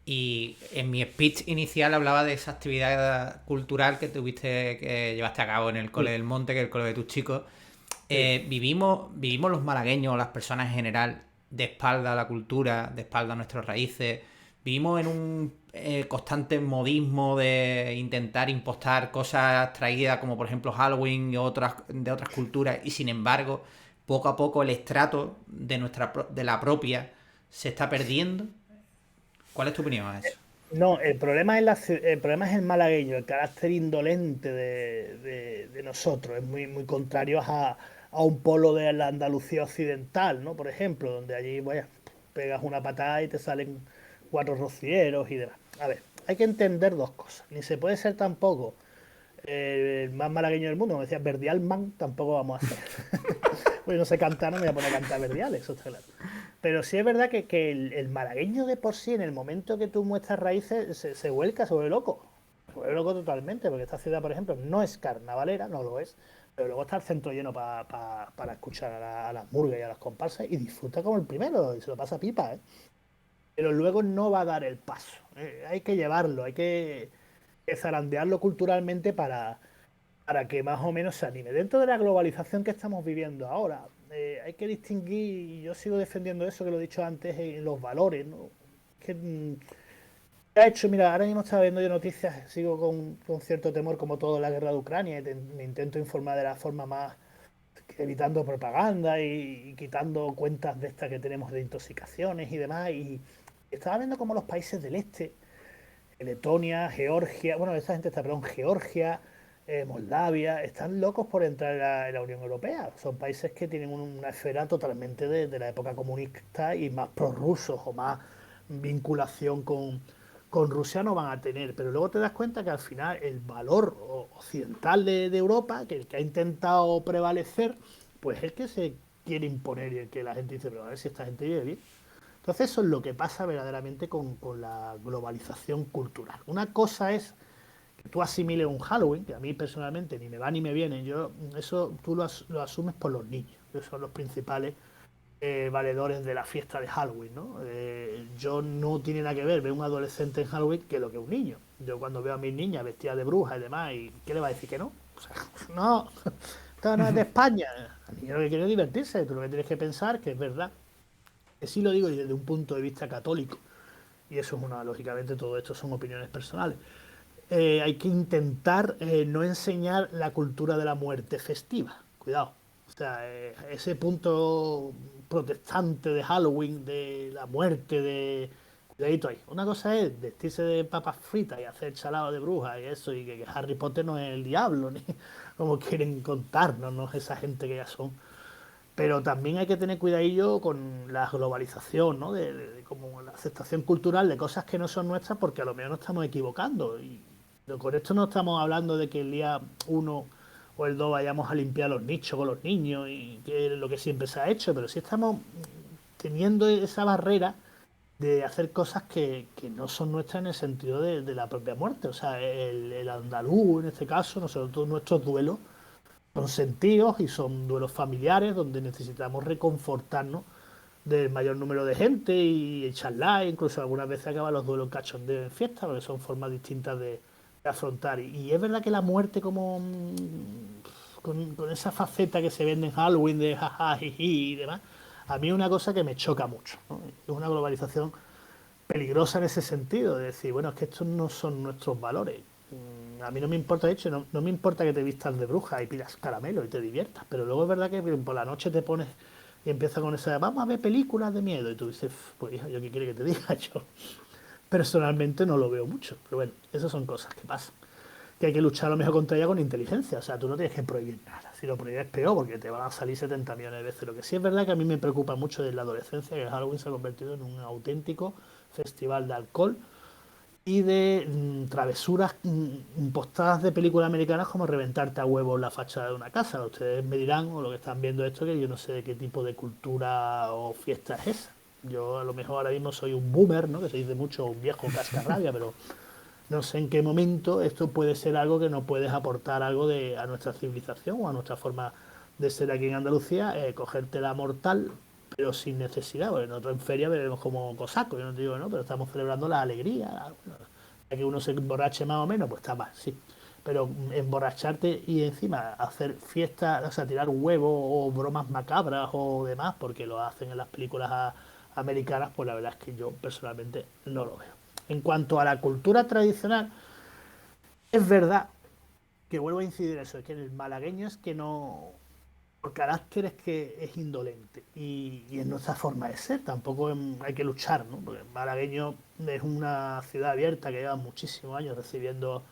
Y en mi speech inicial hablaba de esa actividad cultural que tuviste, que llevaste a cabo en el Cole sí, del Monte, que es el cole de tus chicos. sí. Vivimos los malagueños, las personas en general, de espalda a la cultura, de espalda a nuestras raíces. Vivimos en un constante modismo de intentar impostar cosas traídas como por ejemplo Halloween y otras de otras culturas, y sin embargo, poco a poco el estrato de la propia se está perdiendo. ¿Cuál es tu opinión a eso? No, el problema es el malagueño, el carácter indolente de nosotros. Es muy contrario a un polo de la Andalucía occidental, ¿no? Por ejemplo, donde allí, vaya, pegas una patada y te salen cuatro rocieros y demás. A ver, hay que entender dos cosas. Ni se puede ser tampoco el más malagueño del mundo, como decía Verdial Man, tampoco vamos a hacer. Pues no sé cantar, no me voy a poner a cantar Verdial, eso está claro. Pero sí es verdad que el malagueño de por sí, en el momento que tú muestras raíces, se vuelca, se vuelve loco. Se vuelve loco totalmente, porque esta ciudad, por ejemplo, no es carnavalera, no lo es, pero luego está el centro lleno para escuchar a las murgas y a las comparsas y disfruta como el primero, y se lo pasa pipa, ¿eh? Pero luego no va a dar el paso. Hay que llevarlo, hay que zarandearlo culturalmente para que más o menos se anime. Dentro de la globalización que estamos viviendo ahora, hay que distinguir, y yo sigo defendiendo eso que lo he dicho antes, en los valores, ¿no? Que, ¿qué ha hecho? Mira, ahora mismo estaba viendo yo noticias, sigo con cierto temor como todo la guerra de Ucrania, y me intento informar de la forma más, evitando propaganda y quitando cuentas de estas que tenemos de intoxicaciones y demás, y estaba viendo como los países del este, Letonia, Georgia, bueno, esta gente está, perdón, Georgia, Moldavia, están locos por entrar en la Unión Europea. Son países que tienen una esfera totalmente de la época comunista y más prorrusos o más vinculación con Rusia no van a tener. Pero luego te das cuenta que al final el valor occidental de Europa, que el que ha intentado prevalecer, pues es el que se quiere imponer y el que la gente dice, pero a ver si esta gente vive bien. Entonces eso es lo que pasa verdaderamente con la globalización cultural. Una cosa es que tú asimiles un Halloween, que a mí personalmente ni me va ni me viene, yo eso tú lo asumes por los niños, que son los principales valedores de la fiesta de Halloween, ¿no? Yo no tiene nada que ver un adolescente en Halloween que lo que un niño. Yo cuando veo a mis niñas vestidas de bruja y demás, ¿y qué le va a decir que no? O sea, no, esto no es de España. El niño lo que quiere es divertirse, tú lo que tienes que pensar que es verdad que sí lo digo desde un punto de vista católico, y eso es una, lógicamente todo esto son opiniones personales. Hay que intentar no enseñar la cultura de la muerte festiva, cuidado. O sea, ese punto protestante de Halloween, de la muerte, de... Cuidadito ahí. Una cosa es vestirse de papas fritas y hacer chalado de brujas y eso, y que Harry Potter no es el diablo, ni como quieren contarnos, ¿no? Esa gente que ya son, pero también hay que tener cuidadillo con la globalización, ¿no? De como la aceptación cultural de cosas que no son nuestras porque a lo mejor nos estamos equivocando. Y con esto no estamos hablando de que el día uno o el 2 vayamos a limpiar los nichos con los niños y que es lo que siempre se ha hecho, pero sí estamos teniendo esa barrera de hacer cosas que no son nuestras en el sentido de la propia muerte. O sea, el andaluz, en este caso, nosotros nuestros duelos son sentidos y son duelos familiares donde necesitamos reconfortarnos del mayor número de gente y charlar, incluso algunas veces acaban los duelos cachondeos en fiesta, porque son formas distintas de afrontar. Y es verdad que la muerte como con esa faceta que se vende en Halloween de jaja, jiji y demás, a mí es una cosa que me choca mucho, ¿no? Es una globalización peligrosa en ese sentido, de decir, bueno, es que estos no son nuestros valores. A mí no me importa, de hecho, no me importa que te vistas de bruja y pidas caramelo y te diviertas, pero luego es verdad que por la noche te pones y empieza con esa, vamos a ver películas de miedo, y tú dices, pues hija, ¿yo qué quiere que te diga? Yo personalmente no lo veo mucho, pero bueno, esas son cosas que pasan. Que hay que luchar a lo mejor contra ella con inteligencia, o sea, tú no tienes que prohibir nada, si lo prohíbes peor porque te van a salir 70 millones de veces. Lo que sí es verdad que a mí me preocupa mucho de la adolescencia, que el Halloween se ha convertido en un auténtico festival de alcohol y de travesuras impostadas de películas americanas como reventarte a huevos la fachada de una casa. Ustedes me dirán, o lo que están viendo esto, que yo no sé de qué tipo de cultura o fiesta es esa. Yo a lo mejor ahora mismo soy un boomer, ¿no? Que se dice mucho, un viejo cascarrabia, pero no sé en qué momento esto puede ser algo que nos puedes aportar algo a nuestra civilización o a nuestra forma de ser aquí en Andalucía, cogerte la mortal, pero sin necesidad, porque nosotros en feria veremos como cosacos, yo no te digo, ¿no? Pero estamos celebrando la alegría, bueno, que uno se emborrache más o menos, pues está mal, sí. Pero emborracharte y encima hacer fiestas, o sea, tirar huevos o bromas macabras o demás, porque lo hacen en las películas americanas, pues la verdad es que yo personalmente no lo veo. En cuanto a la cultura tradicional, es verdad que vuelvo a incidir en eso, es que el malagueño es que no, por carácter es que es indolente y es nuestra forma de ser, tampoco hay que luchar, ¿no? Porque el malagueño es una ciudad abierta que lleva muchísimos años recibiendo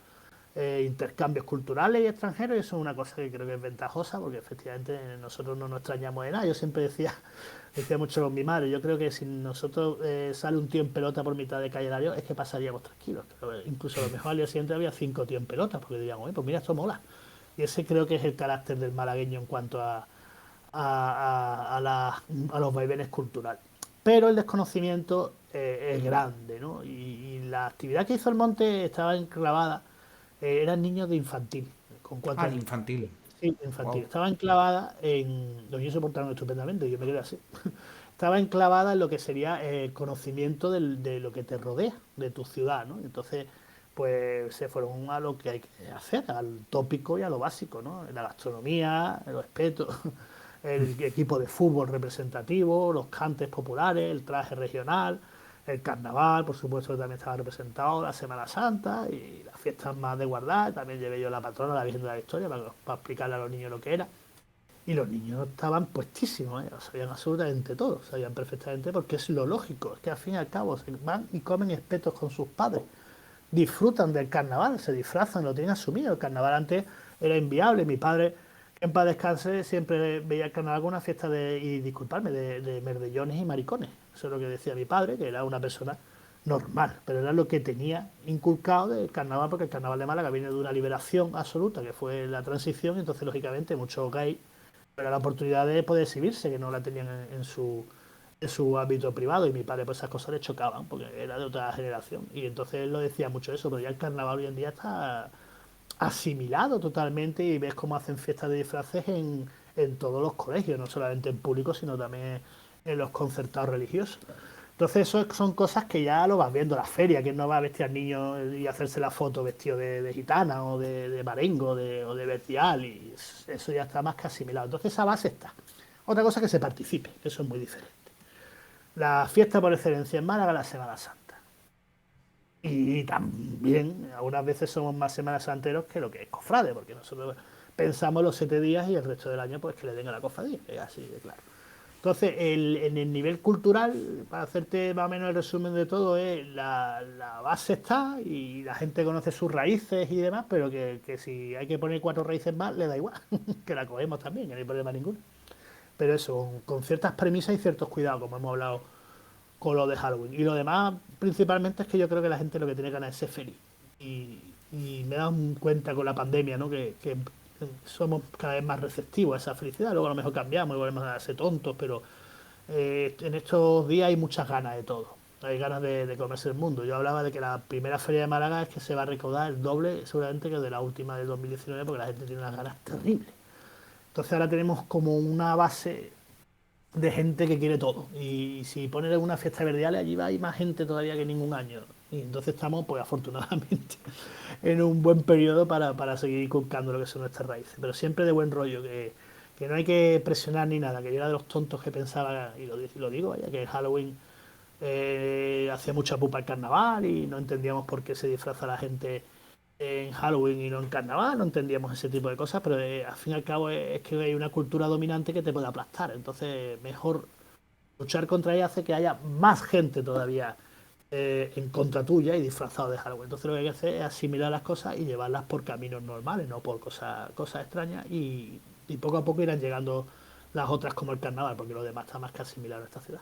intercambios culturales y extranjeros y eso es una cosa que creo que es ventajosa porque efectivamente nosotros no nos extrañamos de nada. Yo siempre decía mucho con mi madre, yo creo que si nosotros sale un tío en pelota por mitad de calle Lario es que pasaríamos tranquilos. Pero incluso a lo mejor al día siguiente había 5 tíos en pelota porque dirían, oye, pues mira, esto mola. Y ese creo que es el carácter del malagueño en cuanto a los vaivenes culturales. Pero el desconocimiento es grande, ¿no? Y la actividad que hizo el Monte estaba enclavada, eran niños de infantil, con Ah, 4 de años. infantil. Sí, infantil. Wow. Estaba enclavada en. Los niños se portaron estupendamente, yo me quedé así. Estaba enclavada en lo que sería conocimiento de lo que te rodea, de tu ciudad, ¿no? Entonces, pues se fueron a lo que hay que hacer, al tópico y a lo básico, ¿no? La gastronomía, el respeto, el equipo de fútbol representativo, los cantes populares, el traje regional, el carnaval, por supuesto que también estaba representado, la Semana Santa y las fiestas más de guardar. También llevé yo la patrona, la Virgen de la Victoria, para explicarle a los niños lo que era. Y los niños estaban puestísimos, ¿eh? Sabían absolutamente todo, sabían perfectamente porque es lo lógico, es que al fin y al cabo se van y comen espetos con sus padres, disfrutan del carnaval, se disfrazan, lo tienen asumido. El carnaval antes era inviable, mi padre, que en paz descanse, siempre veía el carnaval como una fiesta y disculparme, de merdellones y maricones. Eso es lo que decía mi padre, que era una persona normal, pero era lo que tenía inculcado del carnaval, porque el carnaval de Málaga viene de una liberación absoluta, que fue la transición, entonces lógicamente muchos gays pero la oportunidad de poder exhibirse, que no la tenían en su ámbito privado, y mi padre pues esas cosas le chocaban, porque era de otra generación, y entonces él lo decía mucho eso, pero ya el carnaval hoy en día está asimilado totalmente, y ves cómo hacen fiestas de disfraces en todos los colegios, no solamente en públicos, sino también en los concertados religiosos. Entonces, eso son cosas que ya lo vas viendo en la feria, que no va a vestir al niño y hacerse la foto vestido de gitana o de marengo o de bestial, y eso ya está más que asimilado. Entonces, esa base está. Otra cosa es que se participe, que eso es muy diferente. La fiesta por excelencia en Málaga, la Semana Santa. Y también, algunas veces somos más Semanas Santeros que lo que es cofrade, porque nosotros pensamos los 7 días y el resto del año, pues que le den a la cofradía, es así de claro. Entonces, en el nivel cultural, para hacerte más o menos el resumen de todo, es la base está y la gente conoce sus raíces y demás, pero que si hay que poner 4 raíces más, le da igual, que la cogemos también, que no hay problema ninguno. Pero eso, con ciertas premisas y ciertos cuidados, como hemos hablado con lo de Halloween. Y lo demás, principalmente, es que yo creo que la gente lo que tiene ganas es ser feliz. Y, y me he dado cuenta con la pandemia, ¿no? Que somos cada vez más receptivos a esa felicidad. Luego a lo mejor cambiamos y volvemos a ser tontos, pero en estos días hay muchas ganas de todo. Hay ganas de comerse el mundo. Yo hablaba de que la primera feria de Málaga es que se va a recaudar el doble, seguramente, que de la última de 2019, porque la gente tiene unas ganas terribles. Entonces ahora tenemos como una base de gente que quiere todo. Y si ponen una fiesta verdial, allí va hay más gente todavía que ningún año. Y entonces estamos, pues afortunadamente, en un buen periodo para seguir inculcando lo que son nuestras raíces. Pero siempre de buen rollo, que no hay que presionar ni nada, que yo era de los tontos que pensaba, y lo digo, vaya, que el Halloween hacía mucha pupa el carnaval y no entendíamos por qué se disfraza la gente en Halloween y no en carnaval, no entendíamos ese tipo de cosas, pero al fin y al cabo es que hay una cultura dominante que te puede aplastar, entonces mejor luchar contra ella hace que haya más gente todavía en contra tuya y disfrazado de Halloween. Entonces lo que hay que hacer es asimilar las cosas y llevarlas por caminos normales, no por cosas extrañas, y poco a poco irán llegando las otras como el carnaval, porque lo demás está más que asimilado en esta ciudad.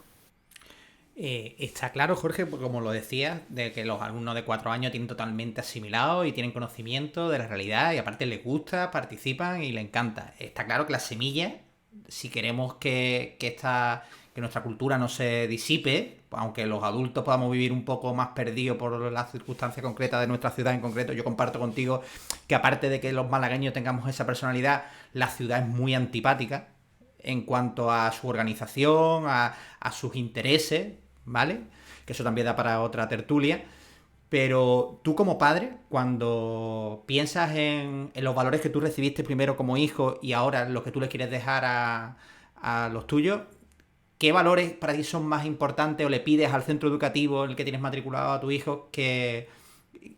Está claro, Jorge, pues como lo decías, de que los alumnos de 4 años tienen totalmente asimilado y tienen conocimiento de la realidad y aparte les gusta, participan y les encanta. Está claro que la semilla, si queremos que nuestra cultura no se disipe, aunque los adultos podamos vivir un poco más perdidos por las circunstancias concretas de nuestra ciudad en concreto, yo comparto contigo que aparte de que los malagueños tengamos esa personalidad, la ciudad es muy antipática en cuanto a su organización, a sus intereses, ¿vale? Que eso también da para otra tertulia. Pero tú como padre, cuando piensas en los valores que tú recibiste primero como hijo y ahora los que tú les quieres dejar a los tuyos, ¿qué valores para ti son más importantes o le pides al centro educativo en el que tienes matriculado a tu hijo?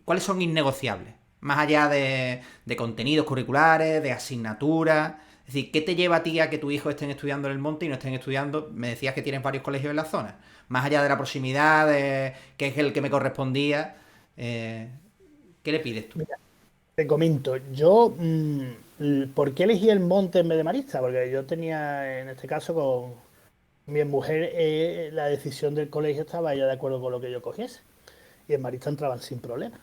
¿Cuáles son innegociables? Más allá de contenidos curriculares, de asignaturas. Es decir, ¿qué te lleva a ti a que tu hijo estén estudiando en el monte y no estén estudiando? Me decías que tienes varios colegios en la zona. Más allá de la proximidad, que es el que me correspondía, ¿qué le pides tú? Mira, te comento, yo, ¿por qué elegí el monte en vez de Marista? Porque yo tenía, en este caso, con mi mujer, la decisión del colegio estaba ella de acuerdo con lo que yo cogiese. Y en Marista entraban sin problema.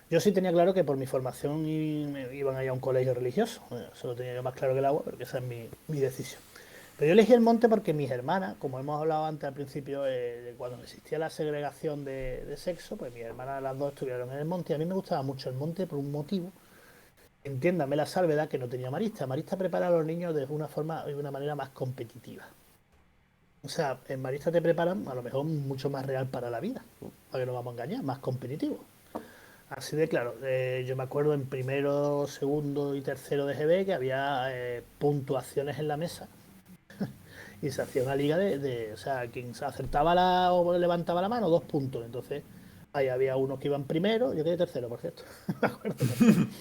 Yo sí tenía claro que por mi formación me iban a ir a un colegio religioso. Bueno, eso lo tenía yo más claro que el agua, porque esa es mi decisión. Pero yo elegí el monte porque mis hermanas, como hemos hablado antes al principio, de cuando existía la segregación de sexo, pues mis hermanas las dos estuvieron en el monte y a mí me gustaba mucho el monte por un motivo. Entiéndame la salvedad que no tenía Marista. Marista prepara a los niños de una forma y de una manera más competitiva. O sea, en Marista te preparan a lo mejor mucho más real para la vida, ¿no? Para que no vamos a engañar, más competitivo. Así de claro, yo me acuerdo en primero, segundo y tercero de GB que había puntuaciones en la mesa y se hacía una liga o sea, quien se acertaba o levantaba la mano, 2 puntos. Entonces, ahí había unos que iban primero, yo quedé tercero, por cierto, me acuerdo perfecto.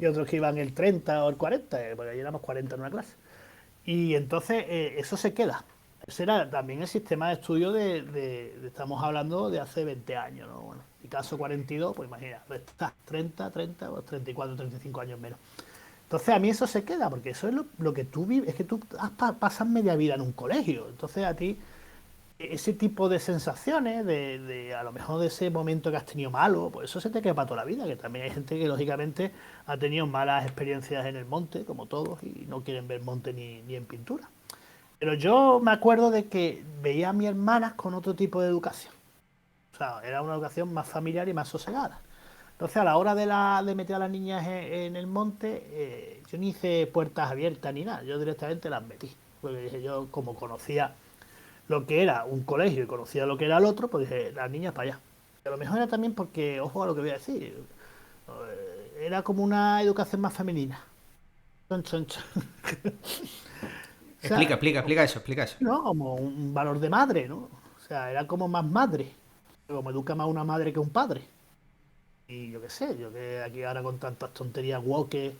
Y otros que iban el 30 o el 40, porque ahí éramos 40 en una clase. Y entonces eso se queda. Ese era también el sistema de estudio estamos hablando de hace 20 años, ¿no? Bueno, en mi caso 42, pues imagina, estás 30 o 34, 35 años menos. Entonces a mí eso se queda, porque eso es lo que tú vives, es que tú pasas media vida en un colegio. Entonces a ti ese tipo de sensaciones, a lo mejor de ese momento que has tenido malo, pues eso se te queda para toda la vida, que también hay gente que lógicamente ha tenido malas experiencias en el monte, como todos, y no quieren ver monte ni en pintura. Pero yo me acuerdo de que veía a mis hermanas con otro tipo de educación. O sea, era una educación más familiar y más sosegada. Entonces, a la hora de meter a las niñas en el monte, yo ni hice puertas abiertas ni nada. Yo directamente las metí. Porque dije, yo como conocía lo que era un colegio y conocía lo que era el otro, pues dije, las niñas para allá. Y a lo mejor era también porque, ojo a lo que voy a decir, era como una educación más femenina. Chon, chon, chon. O sea, Explica eso. ¿no? Como un valor de madre, ¿no? O sea, era como más madre, como educa más una madre que un padre. Y yo qué sé, yo que aquí ahora con tantas tonterías woke,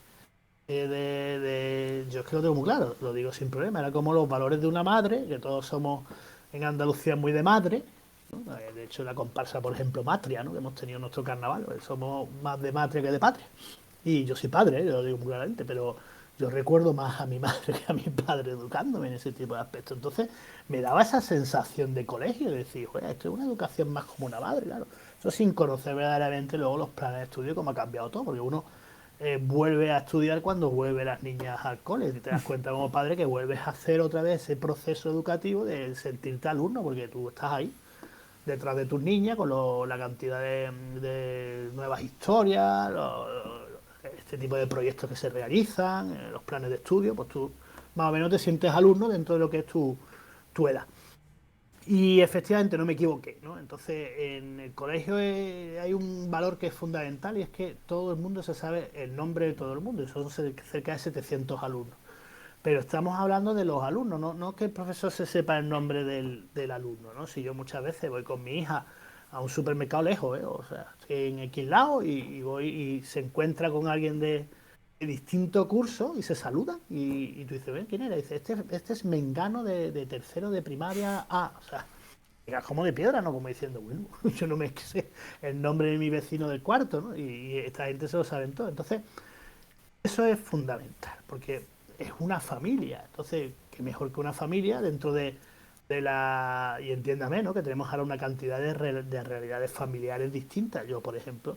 yo es que lo tengo muy claro, lo digo sin problema, era como los valores de una madre, que todos somos en Andalucía muy de madre, ¿no? De hecho la comparsa, por ejemplo, Matria, ¿no? Que hemos tenido en nuestro carnaval, pues somos más de matria que de patria. Y yo soy padre, yo lo digo muy claramente, pero yo recuerdo más a mi madre que a mi padre educándome en ese tipo de aspectos. Entonces me daba esa sensación de colegio, de decir, joder, esto es una educación más como una madre, claro. Eso sin conocer verdaderamente luego los planes de estudio, cómo ha cambiado todo, porque uno vuelve a estudiar cuando vuelve las niñas al cole, y te das cuenta como padre que vuelves a hacer otra vez ese proceso educativo de sentirte alumno, porque tú estás ahí detrás de tus niñas con la cantidad de nuevas historias, este tipo de proyectos que se realizan, los planes de estudio, pues tú más o menos te sientes alumno dentro de lo que es tu edad. Y efectivamente no me equivoqué, ¿no? Entonces en el colegio hay un valor que es fundamental y es que todo el mundo se sabe el nombre de todo el mundo y son cerca de 700 alumnos. Pero estamos hablando de los alumnos, no que el profesor se sepa el nombre del alumno, ¿no? Si yo muchas veces voy con mi hija a un supermercado lejos, ¿eh? O sea, estoy en X lado y voy y se encuentra con alguien de distinto curso y se saludan y tú dices, ¿ven quién era? Y dice, este es Mengano de tercero de primaria A. O sea, como de piedra, ¿no? Como diciendo, bueno, yo no me sé el nombre de mi vecino del cuarto, ¿no? Y esta gente se lo saben todo. Entonces, eso es fundamental, porque es una familia. Entonces, qué mejor que una familia dentro de y entiéndame, ¿no? Que tenemos ahora una cantidad de realidades familiares distintas. Yo, por ejemplo,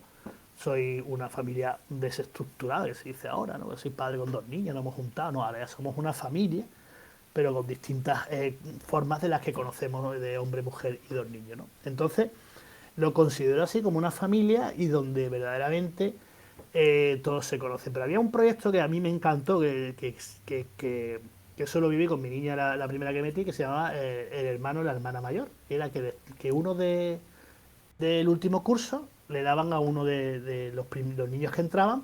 soy una familia desestructurada, que se dice ahora, ¿no? Soy padre con 2 niños, nos hemos juntado, no, ahora ya somos una familia, pero con distintas formas de las que conocemos, ¿no? De hombre, mujer y 2 niños, ¿no? Entonces, lo considero así como una familia y donde verdaderamente todos se conocen. Pero había un proyecto que a mí me encantó, que eso lo viví con mi niña, la primera que metí, que se llamaba El hermano y la hermana mayor. Era que uno del último curso le daban a uno de los niños que entraban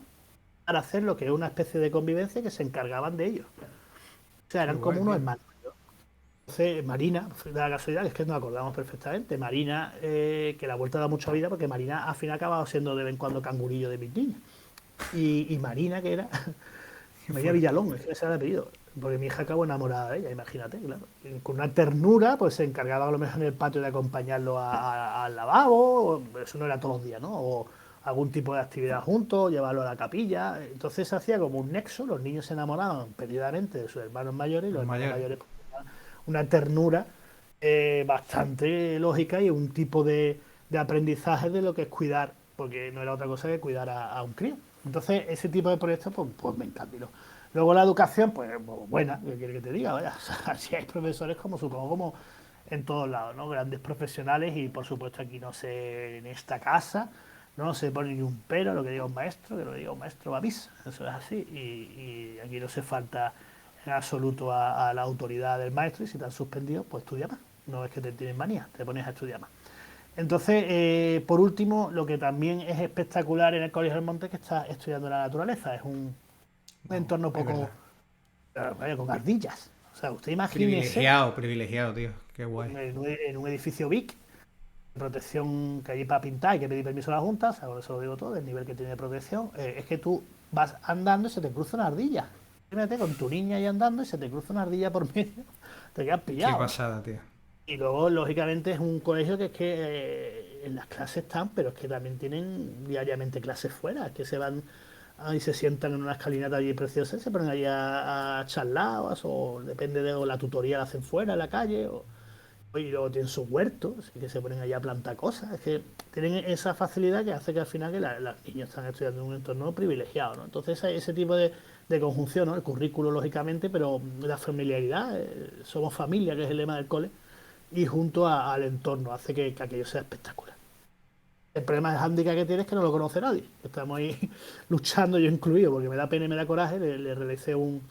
para hacer lo que es una especie de convivencia que se encargaban de ellos. O sea, Qué eran guay, como unos tío. hermanos. Entonces, Marina, da la casualidad, es que nos acordamos perfectamente. Marina, que la vuelta da mucha vida porque Marina al final ha acabado siendo de vez en cuando cangurillo de mis niños. Y Marina, que era María fuerte. Villalón, es que ese era el apellido. Porque mi hija acabó enamorada de ella, imagínate, claro. Y con una ternura, pues se encargaba a lo mejor en el patio de acompañarlo al lavabo, eso no era todos los días, ¿no? O algún tipo de actividad juntos, llevarlo a la capilla. Entonces se hacía como un nexo, los niños se enamoraban perdidamente de sus hermanos mayores y los Los hermanos mayores. mayores pues, tenían una ternura bastante lógica y un tipo de aprendizaje de lo que es cuidar, porque no era otra cosa que cuidar a un crío. Entonces, ese tipo de proyectos, pues me encanta. Luego la educación, pues buena, ¿qué quiere que te diga? Vaya, así hay profesores como supongo como en todos lados, ¿no? Grandes profesionales y por supuesto aquí no sé, en esta casa no se pone ni un pero, lo que diga un maestro, que lo diga un maestro va a misa, eso es así y aquí no se falta en absoluto a la autoridad del maestro y si te han suspendido, pues estudia más. No es que te tienen manía, te pones a estudiar más. Entonces, por último, lo que también es espectacular en el Colegio del Monte es que está estudiando la naturaleza. Es un No, entorno es poco, verdad. vaya, con ardillas. O sea, usted imagínese Privilegiado, privilegiado, tío. Qué guay. en un edificio BIC, de protección que hay para pintar, hay que pedir permiso a la Junta, o sea, por eso lo digo todo, el nivel que tiene de protección, es que tú vas andando y se te cruza una ardilla. Fíjate, con tu niña ahí andando y se te cruza una ardilla por medio, te quedas Qué pillado, ¿no? pasada, tío. Y luego, lógicamente, es un colegio que es que en las clases están, pero es que también tienen diariamente clases fuera, es que se van y se sientan en una escalinata allí preciosa y se ponen allí a charlar o depende de o la tutoría la hacen fuera, en la calle, y luego tienen sus huertos, así que se ponen allí a plantar cosas. Es que tienen esa facilidad que hace que al final que las niñas están estudiando en un entorno privilegiado, ¿no? Entonces ese tipo de conjunción, ¿no? El currículo, lógicamente, pero la familiaridad, somos familia, que es el lema del cole, y junto al entorno hace que aquello sea espectacular. El problema del hándicap que tiene es que no lo conoce nadie. Estamos ahí luchando, yo incluido, porque me da pena y me da coraje. Le realicé un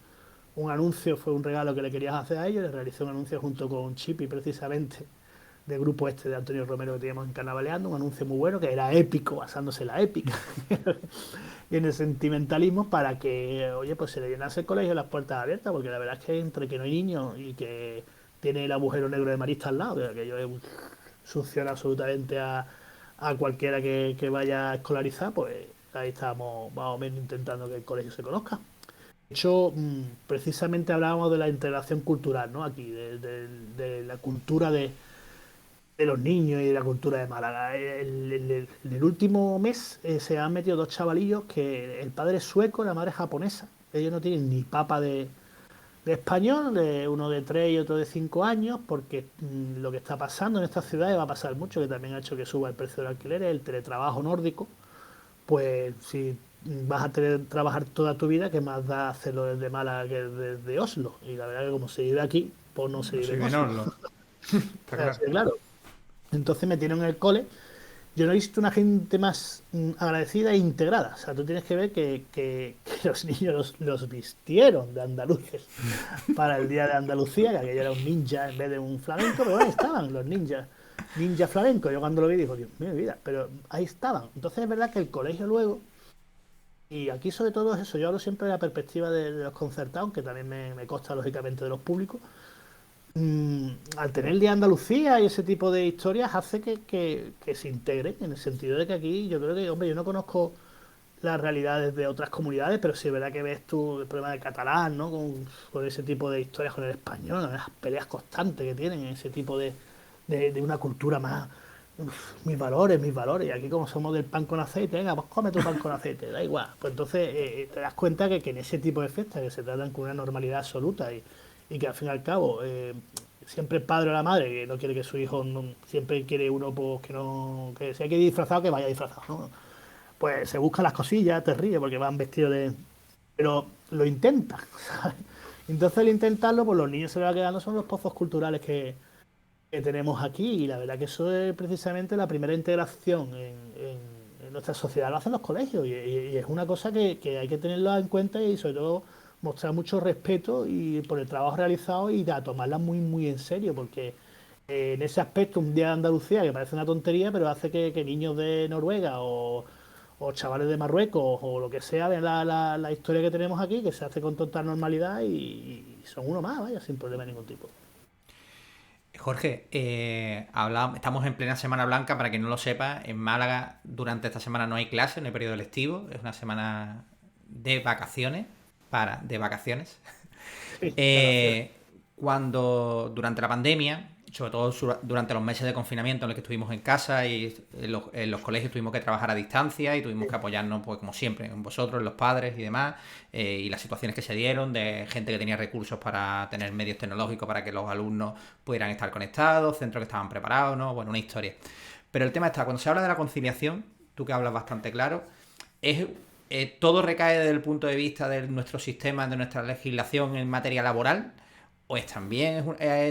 anuncio, fue un regalo que le querías hacer a ellos. Le realicé un anuncio junto con Chipi, precisamente, del grupo este de Antonio Romero que teníamos en Carnavaleando. Un anuncio muy bueno que era épico, basándose en la épica y en el sentimentalismo para que, oye, pues se le llenase el colegio las puertas abiertas, porque la verdad es que entre que no hay niños y que tiene el agujero negro de Marista al lado, que yo succiona absolutamente a cualquiera que vaya a escolarizar, pues ahí estamos más o menos intentando que el colegio se conozca. De hecho, precisamente hablábamos de la integración cultural, ¿no? Aquí, de la cultura de los niños y de la cultura de Málaga. En el último mes se han metido 2 chavalillos que el padre es sueco, la madre es japonesa. Ellos no tienen ni papa de español, uno de 3 y otro de 5 años, porque lo que está pasando en estas ciudades va a pasar mucho, que también ha hecho que suba el precio del alquiler, el teletrabajo nórdico. Pues si vas a trabajar toda tu vida, ¿qué más da hacerlo desde Málaga que desde Oslo? Y la verdad que como se vive aquí, pues no se No vive soy en Oslo. menor, está claro. Así de claro. Entonces me tienen en el cole. Yo no he visto una gente más agradecida e integrada. O sea, tú tienes que ver que los niños los vistieron de andaluces para el Día de Andalucía, que aquello era un ninja en vez de un flamenco, pero ahí estaban los ninjas, ninja flamenco. Yo cuando lo vi digo, Dios mío, mi vida, pero ahí estaban. Entonces es verdad que el colegio luego, y aquí sobre todo es eso, yo hablo siempre de la perspectiva de los concertados, que también me consta lógicamente de los públicos, al tener el Día de Andalucía y ese tipo de historias hace que se integren, en el sentido de que aquí yo creo que, hombre, yo no conozco las realidades de otras comunidades, pero sí es verdad que ves tú el problema del catalán, ¿no? Con ese tipo de historias con el español, ¿no? Las peleas constantes que tienen, ese tipo de una cultura más, mis valores, mis valores. Y aquí como somos del pan con aceite, venga, pues come tu pan con aceite, da igual. Pues entonces te das cuenta que en ese tipo de fiestas que se tratan con una normalidad absoluta y que al fin y al cabo siempre el padre o la madre que no quiere que su hijo, siempre quiere uno pues, que no, que si hay que ir disfrazado, que vaya disfrazado, ¿no? Pues se buscan las cosillas, te ríes porque van vestidos de... Pero lo intentan, ¿sabes? Entonces al intentarlo, pues los niños se le va quedando son los pozos culturales que tenemos aquí y la verdad que eso es precisamente la primera integración en nuestra sociedad, lo hacen los colegios y es una cosa que hay que tenerlo en cuenta y sobre todo mostrar mucho respeto y por el trabajo realizado y a tomarla muy muy en serio porque en ese aspecto un día de Andalucía que parece una tontería pero hace que niños de Noruega o chavales de Marruecos o lo que sea vean la historia que tenemos aquí que se hace con total normalidad y son uno más, vaya, sin problema de ningún tipo. Jorge, estamos en plena Semana Blanca, para quien no lo sepa, en Málaga durante esta semana no hay clases, no hay periodo lectivo, es una semana de vacaciones, de vacaciones. Sí, vacaciones. Eh, Cuando durante la pandemia, sobre todo durante los meses de confinamiento en los que estuvimos en casa y en los colegios tuvimos que trabajar a distancia y tuvimos que apoyarnos, pues como siempre, en vosotros, en los padres y demás, y las situaciones que se dieron de gente que tenía recursos para tener medios tecnológicos para que los alumnos pudieran estar conectados, centros que estaban preparados, ¿no? Bueno, una historia. Pero el tema está, cuando se habla de la conciliación, tú que hablas bastante claro, es todo recae desde el punto de vista de nuestro sistema, de nuestra legislación en materia laboral, pues también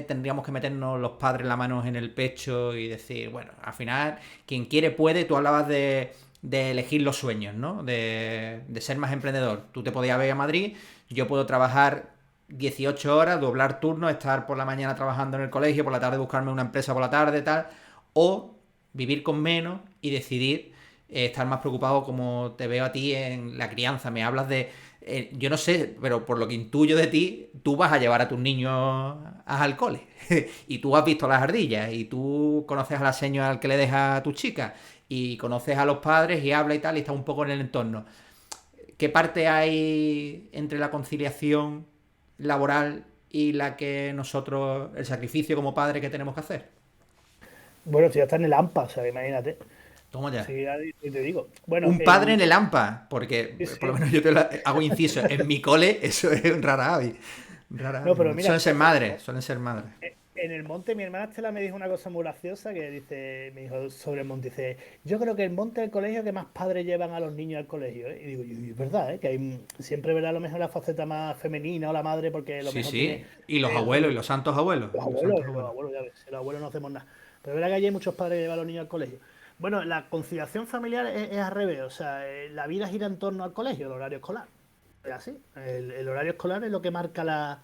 tendríamos que meternos los padres la mano en el pecho y decir, bueno, al final, quien quiere puede. Tú hablabas de elegir los sueños, ¿no? De ser más emprendedor. Tú te podías ver a Madrid, yo puedo trabajar 18 horas, doblar turnos, estar por la mañana trabajando en el colegio, por la tarde buscarme una empresa por la tarde, tal, o vivir con menos y decidir estar más preocupado, como te veo a ti en la crianza. Me hablas de yo no sé, pero por lo que intuyo de ti, tú vas a llevar a tus niños al cole. Y tú has visto las ardillas. Y tú conoces a la señora al que le deja a tu chica. Y conoces a los padres y habla y tal. Y estás un poco en el entorno. ¿Qué parte hay entre la conciliación laboral y la que nosotros, el sacrificio como padre que tenemos que hacer? Bueno, si ya está en el AMPA, o sea, imagínate. Toma ya. Sí, y te digo. Bueno, Un padre en el AMPA, porque sí, por lo sí. menos yo hago inciso. En mi cole eso es un rara avis. Rara No, avis. pero mira, Suelen ser madres, suelen ser madres. en el monte mi hermana Estela me dijo una cosa muy graciosa que dice, me dijo sobre el monte, dice, yo creo que el monte es el colegio que más padres llevan a los niños al colegio, ¿eh? Y digo, y es verdad, ¿eh? Que hay, siempre verá a lo mejor la faceta más femenina o la madre porque a lo Sí, mejor tiene sí. Y los abuelos, y los santos abuelos. Y los santos los abuelos. abuelos, ya ves, los abuelos no hacemos nada. Pero es verdad que allí hay muchos padres que llevan a los niños al colegio. Bueno, la conciliación familiar es al revés, o sea, la vida gira en torno al colegio, el horario escolar. Es así. El horario escolar es lo que marca la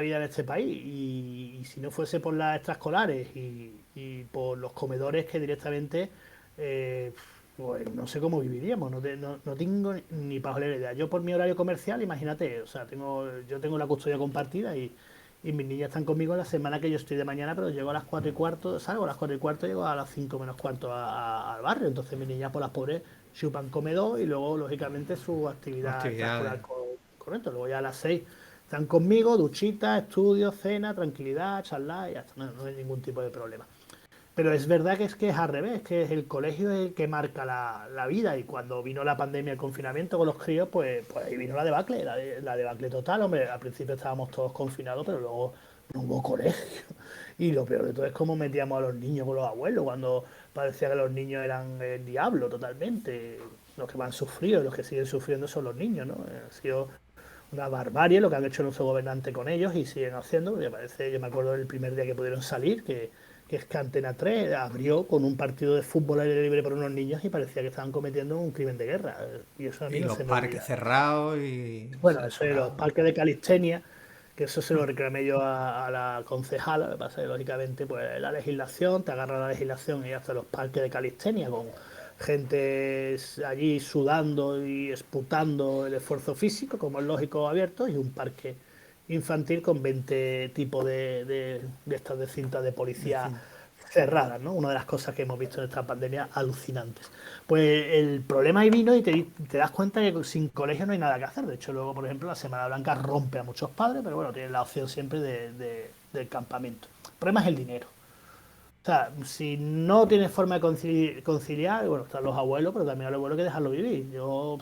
vida de este país. Y si no fuese por las extraescolares y por los comedores que directamente, eh, pues no sé cómo viviríamos, no tengo ni pajolera idea. Yo por mi horario comercial, imagínate, o sea, yo tengo la custodia compartida y mis niñas están conmigo en la semana que yo estoy de mañana, pero llego a las 4 y cuarto, salgo a las 4 y cuarto, llego a las 5 menos cuarto al barrio. Entonces mis niñas, por las pobres, chupan comedor y luego, lógicamente, su actividad Actividades. extraescolar correcto. Luego ya a las 6 están conmigo, duchita, estudio, cena, tranquilidad, charlar y ya está. No hay ningún tipo de problema. Pero es verdad que es al revés, que es el colegio es el que marca la vida y cuando vino la pandemia, el confinamiento con los críos, pues ahí vino la debacle, la debacle total, hombre. Al principio estábamos todos confinados, pero luego no hubo colegio. Y lo peor de todo es cómo metíamos a los niños con los abuelos, cuando parecía que los niños eran el diablo totalmente. Los que van sufridos, los que siguen sufriendo son los niños, ¿no? Ha sido una barbarie lo que han hecho nuestros gobernantes con ellos y siguen haciendo, porque parece, yo me acuerdo del primer día que pudieron salir, que es que Antena 3 abrió con un partido de fútbol aire libre por unos niños y parecía que estaban cometiendo un crimen de guerra. Y eso a mí Y no los se me parques olvida. cerrados y Bueno, eso de los censurado. parques de calistenia, que eso se lo reclamé yo a la concejala, lo que pasa es que lógicamente pues la legislación, te agarra la legislación y hace los parques de calistenia con gente allí sudando y esputando el esfuerzo físico, como es lógico, abierto, y un parque infantil con 20 tipos de estas de cintas de policía Decir, cerradas, ¿no? Una de las cosas que hemos visto en esta pandemia alucinantes. Pues el problema ahí vino y te das cuenta que sin colegio no hay nada que hacer. De hecho, luego, por ejemplo, la Semana Blanca rompe a muchos padres, pero bueno, tienen la opción siempre del campamento. El problema es el dinero. O sea, si no tienes forma de conciliar, bueno, están los abuelos, pero también a los abuelos hay que dejarlo vivir. Yo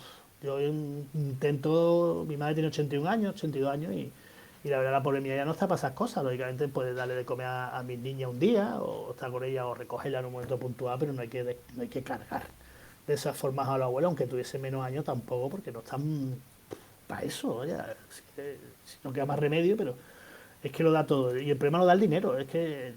intento, mi madre tiene 81 años, 82 años, y Y la verdad, la pobre mía ya no está para esas cosas. Lógicamente, puedes darle de comer a mis niñas un día, o estar con ella, o recogerla en un momento puntual, pero no hay que cargar de esas formas a los abuelos, aunque tuviese menos años tampoco, porque no están para eso. Ya, si no queda más remedio, pero es que lo da todo. Y el problema lo da el dinero. Es que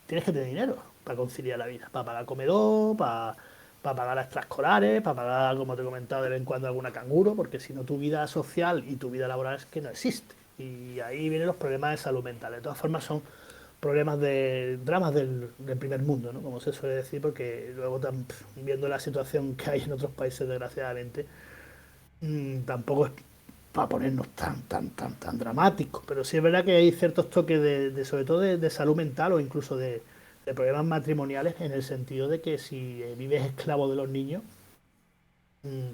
tienes que tener dinero para conciliar la vida, para pagar comedor, para pagar las extraescolares, para pagar, como te he comentado, de vez en cuando alguna canguro, porque si no tu vida social y tu vida laboral es que no existe. Y ahí vienen los problemas de salud mental. De todas formas son problemas de dramas del primer mundo, ¿no? Como se suele decir, porque luego viendo la situación que hay en otros países, desgraciadamente, tampoco es para ponernos tan dramáticos, pero sí es verdad que hay ciertos toques sobre todo de salud mental o incluso de problemas matrimoniales, en el sentido de que si vives esclavo de los niños,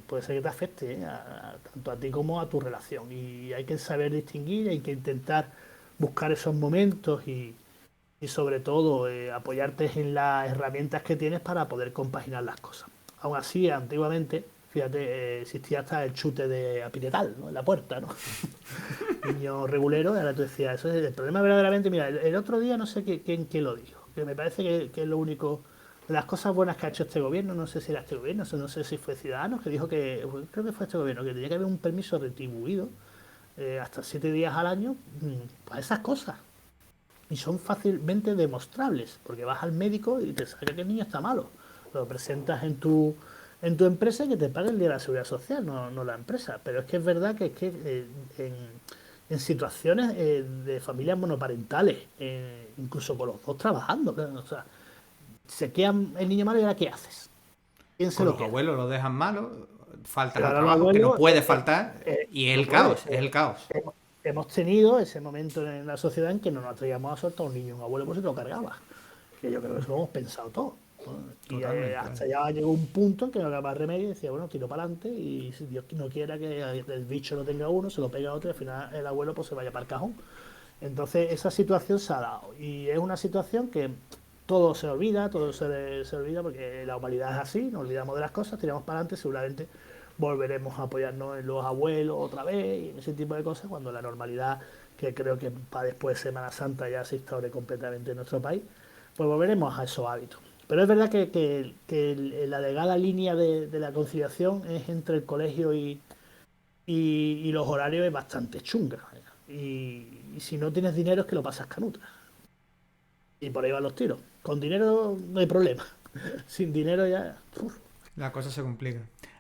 puede ser que te afecte, tanto a ti como a tu relación. Y hay que saber distinguir, hay que intentar buscar esos momentos y sobre todo apoyarte en las herramientas que tienes para poder compaginar las cosas. Aún así, antiguamente, fíjate, existía hasta el chute de apiretal, ¿no? En la puerta, ¿no? Niño regulero, y ahora tú decías, eso es el problema verdaderamente. Mira, el otro día no sé quién lo dijo, que me parece que es lo único de las cosas buenas que ha hecho este gobierno. No sé si era este gobierno, no sé si fue Ciudadanos, que dijo que, creo que fue este gobierno, que tenía que haber un permiso retribuido hasta 7 días al año para esas cosas. Y son fácilmente demostrables, porque vas al médico y te saca que el niño está malo. Lo presentas en tu empresa y que te pague el día de la seguridad social, no la empresa. Pero es que es verdad que en situaciones de familias monoparentales, incluso con los dos trabajando, claro, o sea, se queda el niño malo y ahora ¿qué haces? ¿Quién se Con lo los queda? abuelos los dejan malos, faltas Pero al ahora los trabajo, que no abuelos puede faltar, y es no el puede. caos, es el caos. Hemos tenido ese momento en la sociedad en que no nos atrevíamos a soltar a un niño, un abuelo, pues se lo cargaba. Que yo creo que eso lo hemos pensado todo, ¿no? Y Totalmente. hasta ya llegó un punto en que no había más remedio y decía, bueno, tiro para adelante y si Dios no quiera que el bicho lo tenga uno, se lo pega a otro y al final el abuelo pues se vaya para el cajón. Entonces esa situación se ha dado y es una situación que todo se olvida, se olvida porque la humanidad es así, nos olvidamos de las cosas, tiramos para adelante, seguramente volveremos a apoyarnos en los abuelos otra vez y en ese tipo de cosas cuando la normalidad, que creo que para después de Semana Santa ya se instaure completamente en nuestro país, pues volveremos a esos hábitos. Pero es verdad que la delgada línea de la conciliación es entre el colegio y los horarios es bastante chunga. Y si no tienes dinero es que lo pasas canuta. Y por ahí van los tiros. Con dinero no hay problema. Sin dinero ya... uf. La cosa se complica.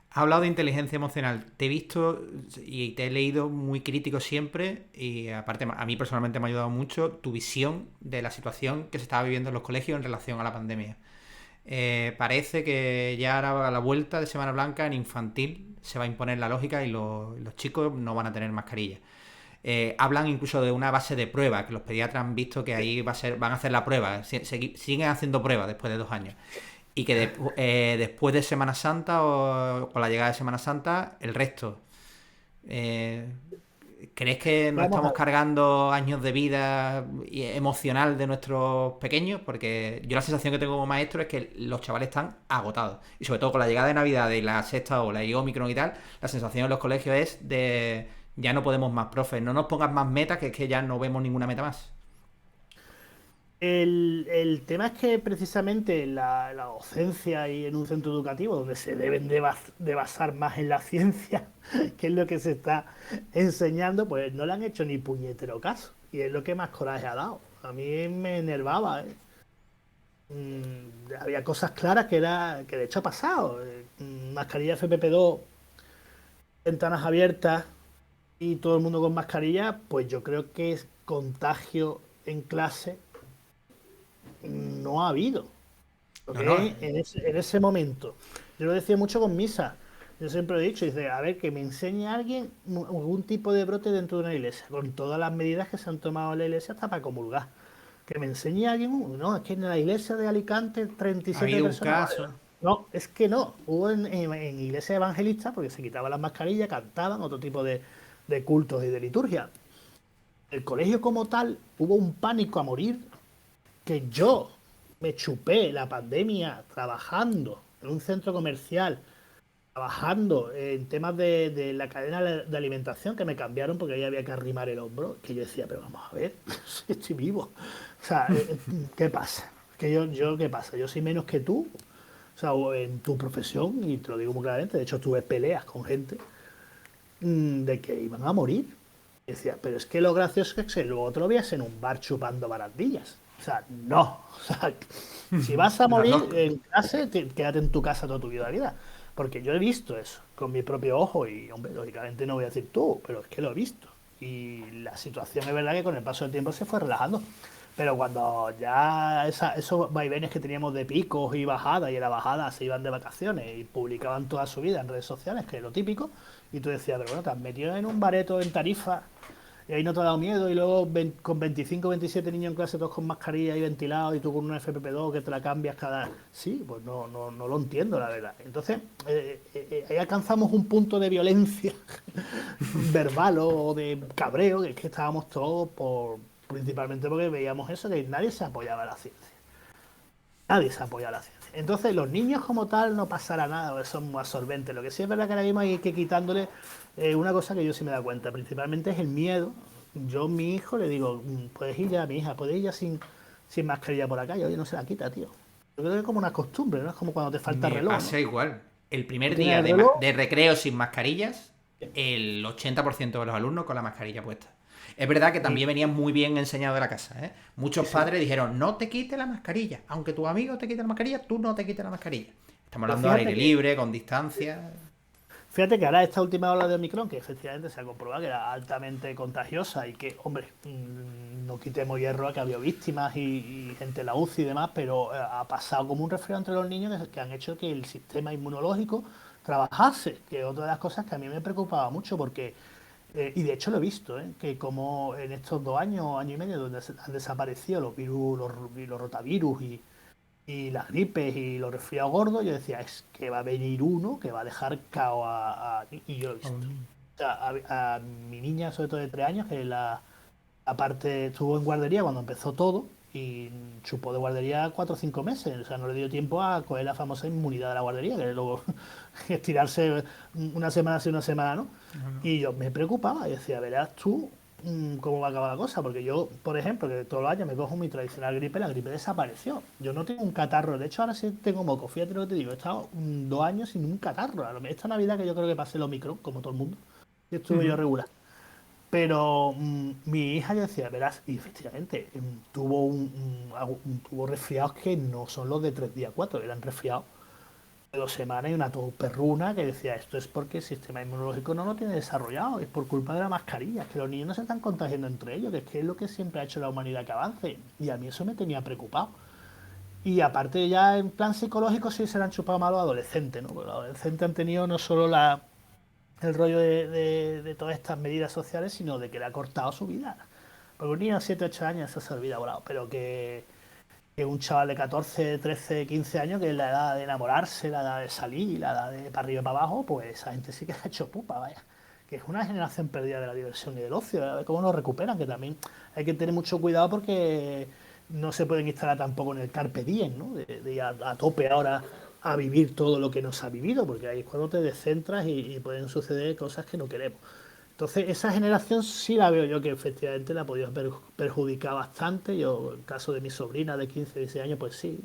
Has hablado de inteligencia emocional. Te he visto y te he leído muy crítico siempre y aparte a mí personalmente me ha ayudado mucho tu visión de la situación que se estaba viviendo en los colegios en relación a la pandemia. Parece que ya ahora a la vuelta de Semana Blanca en infantil se va a imponer la lógica y los chicos no van a tener mascarilla. Hablan incluso de una base de prueba, que los pediatras han visto que ahí van a hacer la prueba, siguen haciendo pruebas después de 2 años. Y que después de Semana Santa o con la llegada de Semana Santa, el resto. Eh, ¿Crees que nos Vamos a estamos ver. cargando años de vida emocional de nuestros pequeños? Porque yo la sensación que tengo como maestro es que los chavales están agotados. Y sobre todo con la llegada de Navidad y la sexta ola y Omicron y tal, la sensación en los colegios es de ya no podemos más, profe, no nos pongas más metas, que es que ya no vemos ninguna meta más. El tema es que precisamente la docencia y en un centro educativo donde se deben de basar más en la ciencia, que es lo que se está enseñando, pues no le han hecho ni puñetero caso. Y es lo que más coraje ha dado. A mí me enervaba, ¿eh? Había cosas claras que de hecho ha pasado. Mascarilla FPP2, ventanas abiertas y todo el mundo con mascarilla, pues yo creo que es contagio en clase no ha habido. Lo No, no. que en ese momento. Yo lo decía mucho con misa. Yo siempre he dicho, dice, a ver, que me enseñe a alguien algún tipo de brote dentro de una iglesia, con todas las medidas que se han tomado en la iglesia hasta para comulgar. Que me enseñe a alguien, no, es que en la iglesia de Alicante Ha 37 habido un personas. caso. No, es que no. Hubo en iglesias evangelistas, porque se quitaban las mascarillas, cantaban, otro tipo de cultos y de liturgia. El colegio como tal, hubo un pánico a morir que yo me chupé la pandemia trabajando en un centro comercial trabajando en temas de la cadena de alimentación que me cambiaron porque ahí había que arrimar el hombro, que yo decía, pero vamos a ver, si estoy vivo. O sea, ¿qué pasa? Que ¿qué pasa? Yo soy menos que tú, o sea, o en tu profesión, y te lo digo muy claramente, de hecho tuve peleas con gente de que iban a morir. Y decía, pero es que lo gracioso es que luego te lo veías en un bar chupando barandillas. O sea, no. O sea, si vas a Las morir dos. en clase, quédate en tu casa toda tu vida. Porque yo he visto eso con mi propio ojo y, hombre, lógicamente no voy a decir tú, pero es que lo he visto. Y la situación es verdad que con el paso del tiempo se fue relajando. Pero cuando ya esos vaivenes que teníamos de picos y bajadas, y en la bajada se iban de vacaciones y publicaban toda su vida en redes sociales, que es lo típico, y tú decías, pero bueno, te has metido en un bareto en Tarifa y ahí no te ha dado miedo, y luego con 25 27 niños en clase, todos con mascarilla y ventilados, y tú con un FPP2 que te la cambias cada... Sí, pues no lo entiendo, la verdad. Entonces, ahí alcanzamos un punto de violencia verbal o de cabreo, que es que estábamos todos principalmente porque veíamos eso, que nadie se apoyaba a la ciencia. Nadie se apoya a la ciencia. Entonces, los niños como tal no pasará nada, son muy absorbentes. Lo que sí es verdad que ahora mismo hay que quitándole una cosa que yo sí me da cuenta, principalmente es el miedo. Yo a mi hijo le digo, puedes ir ya, mi hija, puedes ir ya sin mascarilla por la calle. Oye, no se la quita, tío. Yo creo que es como una costumbre, ¿no? Es como cuando te falta Me reloj, ¿no? pasa igual. El Tú primer tienes día el reloj, de recreo sin mascarillas, el 80% de los alumnos con la mascarilla puesta. Es verdad que y, también venía muy bien enseñado de la casa, ¿eh? sí, Muchos sí. padres dijeron, no te quites la mascarilla. Aunque tu amigo te quite la mascarilla, tú no te quites la mascarilla. Estamos Pero hablando al fíjate aire que libre, con distancia. Fíjate que ahora esta última ola de Omicron, que efectivamente se ha comprobado que era altamente contagiosa y que, hombre, no quitemos hierro a que ha habido víctimas y gente en la UCI y demás, pero ha pasado como un resfriado entre los niños que han hecho que el sistema inmunológico trabajase, que es otra de las cosas que a mí me preocupaba mucho porque, y de hecho lo he visto, que como en estos 2 años, año y medio, donde han desaparecido los virus, los rotavirus y las gripes y los resfriados gordos, yo decía, es que va a venir uno que va a dejar cao y yo lo he visto. O sea, a mi niña, sobre todo de 3 años, que aparte estuvo en guardería cuando empezó todo y chupó de guardería 4 o 5 meses. O sea, no le dio tiempo a coger la famosa inmunidad de la guardería, que luego estirarse una semana sí, una semana no. Y yo me preocupaba y decía, verás tú cómo va a acabar la cosa, porque yo, por ejemplo, que todos los años me cojo mi tradicional gripe, la gripe desapareció. Yo no tengo un catarro, de hecho ahora sí tengo moco, fíjate lo que te digo, he estado 2 años sin un catarro. Esta Navidad que yo creo que pasé el Omicron, como todo el mundo, y estuve yo regular. Pero mi hija yo decía, verás, y efectivamente tuvo resfriados que no son los de 3 días, 4, eran resfriados de 2 semanas y una tos perruna que decía, esto es porque el sistema inmunológico no lo tiene desarrollado, es por culpa de la mascarilla, que los niños no se están contagiando entre ellos, que es lo que siempre ha hecho la humanidad que avance. Y a mí eso me tenía preocupado. Y aparte ya en plan psicológico sí se le han chupado mal a los adolescentes, ¿no? Porque los adolescentes han tenido no solo el rollo de todas estas medidas sociales, sino de que le ha cortado su vida. Porque un niño de 7 8 años eso se olvida volado, pero que un chaval de 14 13 15 años, que es la edad de enamorarse, la edad de salir, la edad de para arriba y para abajo, pues esa gente sí que se ha hecho pupa, vaya. Que es una generación perdida de la diversión y del ocio, a ver cómo lo recuperan, que también hay que tener mucho cuidado porque no se pueden instalar tampoco en el carpe diem, ¿no? De ir a tope ahora a vivir todo lo que nos ha vivido, porque ahí es cuando te descentras y pueden suceder cosas que no queremos. Entonces, esa generación sí la veo yo que efectivamente la ha podido perjudicar bastante. Yo, en el caso de mi sobrina de 15 16 años, pues sí,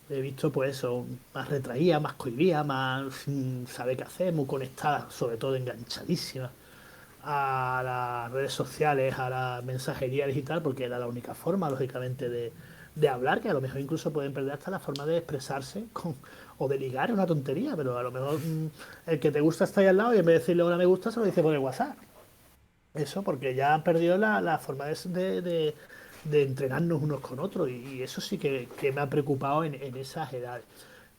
he visto pues eso, más retraída, más cohibida, más sin saber qué hacer, muy conectada, sobre todo enganchadísima a las redes sociales, a la mensajería digital, porque era la única forma, lógicamente, de hablar, que a lo mejor incluso pueden perder hasta la forma de expresarse o de ligar, es una tontería, pero a lo mejor el que te gusta está ahí al lado y en vez de decirle hola me gusta, se lo dice por el WhatsApp. Eso, porque ya han perdido la forma de entrenarnos unos con otros y eso sí que me ha preocupado en esas edades.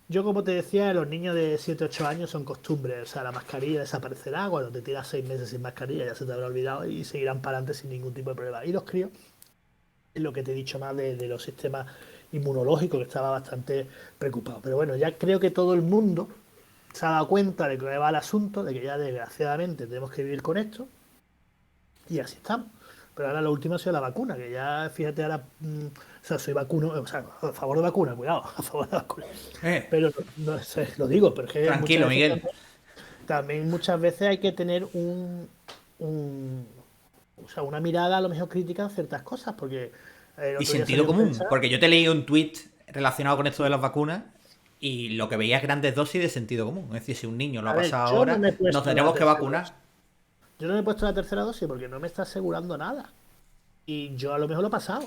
Yo, como te decía, los niños de 7 8 años son costumbres. O sea, la mascarilla desaparecerá. Cuando te tiras 6 meses sin mascarilla ya se te habrá olvidado y seguirán para adelante sin ningún tipo de problema. Y los críos, es lo que te he dicho más de los sistemas inmunológicos, que estaba bastante preocupado. Pero bueno, ya creo que todo el mundo se ha dado cuenta de que va el asunto, de que ya desgraciadamente tenemos que vivir con esto y así estamos. Pero ahora lo último ha sido la vacuna, que ya, fíjate, ahora, o sea, soy vacuno, o sea, a favor de vacuna, cuidado, a favor de vacuna. Pero no sé, lo digo, pero es que Tranquilo, muchas veces Miguel. también muchas veces hay que tener o sea, una mirada a lo mejor crítica en ciertas cosas, porque el Y otro día sentido salió en común, prensa. porque yo te leí un tweet relacionado con esto de las vacunas y lo que veía es grandes dosis de sentido común. Es decir, si un niño lo ha A ver, pasado yo no ahora, me he nos puesto la tenemos que tercera dosis. vacunar. Yo no me he puesto la tercera dosis porque no me está asegurando nada. Y yo a lo mejor lo he pasado.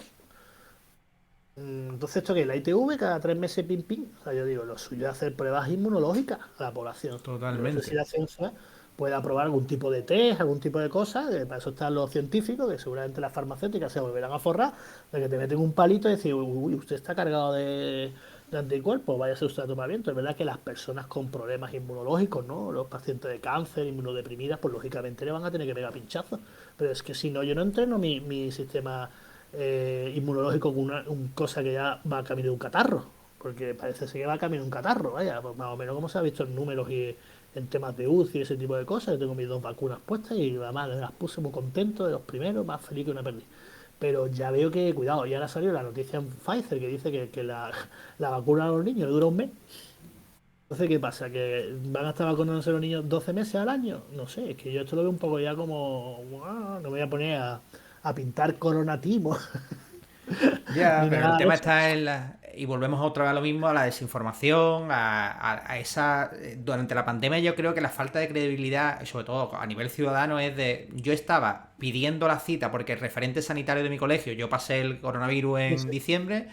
Entonces, ¿esto qué es? La ITV cada 3 meses, pim, pim. O sea, yo digo, lo suyo es hacer pruebas inmunológicas a la población. Yo no sé si Totalmente. la ciencia puede aprobar algún tipo de test, algún tipo de cosa, que para eso están los científicos, que seguramente las farmacéuticas se volverán a forrar, de que te meten un palito y decir, uy, usted está cargado de anticuerpos, váyase usted a tomar viento. Es verdad que las personas con problemas inmunológicos, ¿no? Los pacientes de cáncer, inmunodeprimidas, pues lógicamente le van a tener que pegar pinchazos. Pero es que si no, yo no entreno mi sistema inmunológico con una cosa que ya va a camino de un catarro, porque parece ser que va a camino de un catarro, vaya, pues más o menos como se ha visto en números y en temas de UCI y ese tipo de cosas. Yo tengo mis 2 vacunas puestas y además las puse muy contento, de los primeros, más feliz que una perdiz. Pero ya veo que, cuidado, ya ahora salió la noticia en Pfizer que dice que la vacuna a los niños dura un mes. Entonces, ¿qué pasa? ¿Que van a estar vacunándose los niños 12 meses al año? No sé, es que yo esto lo veo un poco ya como, no me voy a poner a pintar coronatismo Ya, ni pero el nada de tema eso. está en la... Y volvemos otra vez a lo mismo, a la desinformación, a esa... Durante la pandemia yo creo que la falta de credibilidad, sobre todo a nivel ciudadano, es de... Yo estaba pidiendo la cita porque el referente sanitario de mi colegio, yo pasé el coronavirus Sí, en sí, diciembre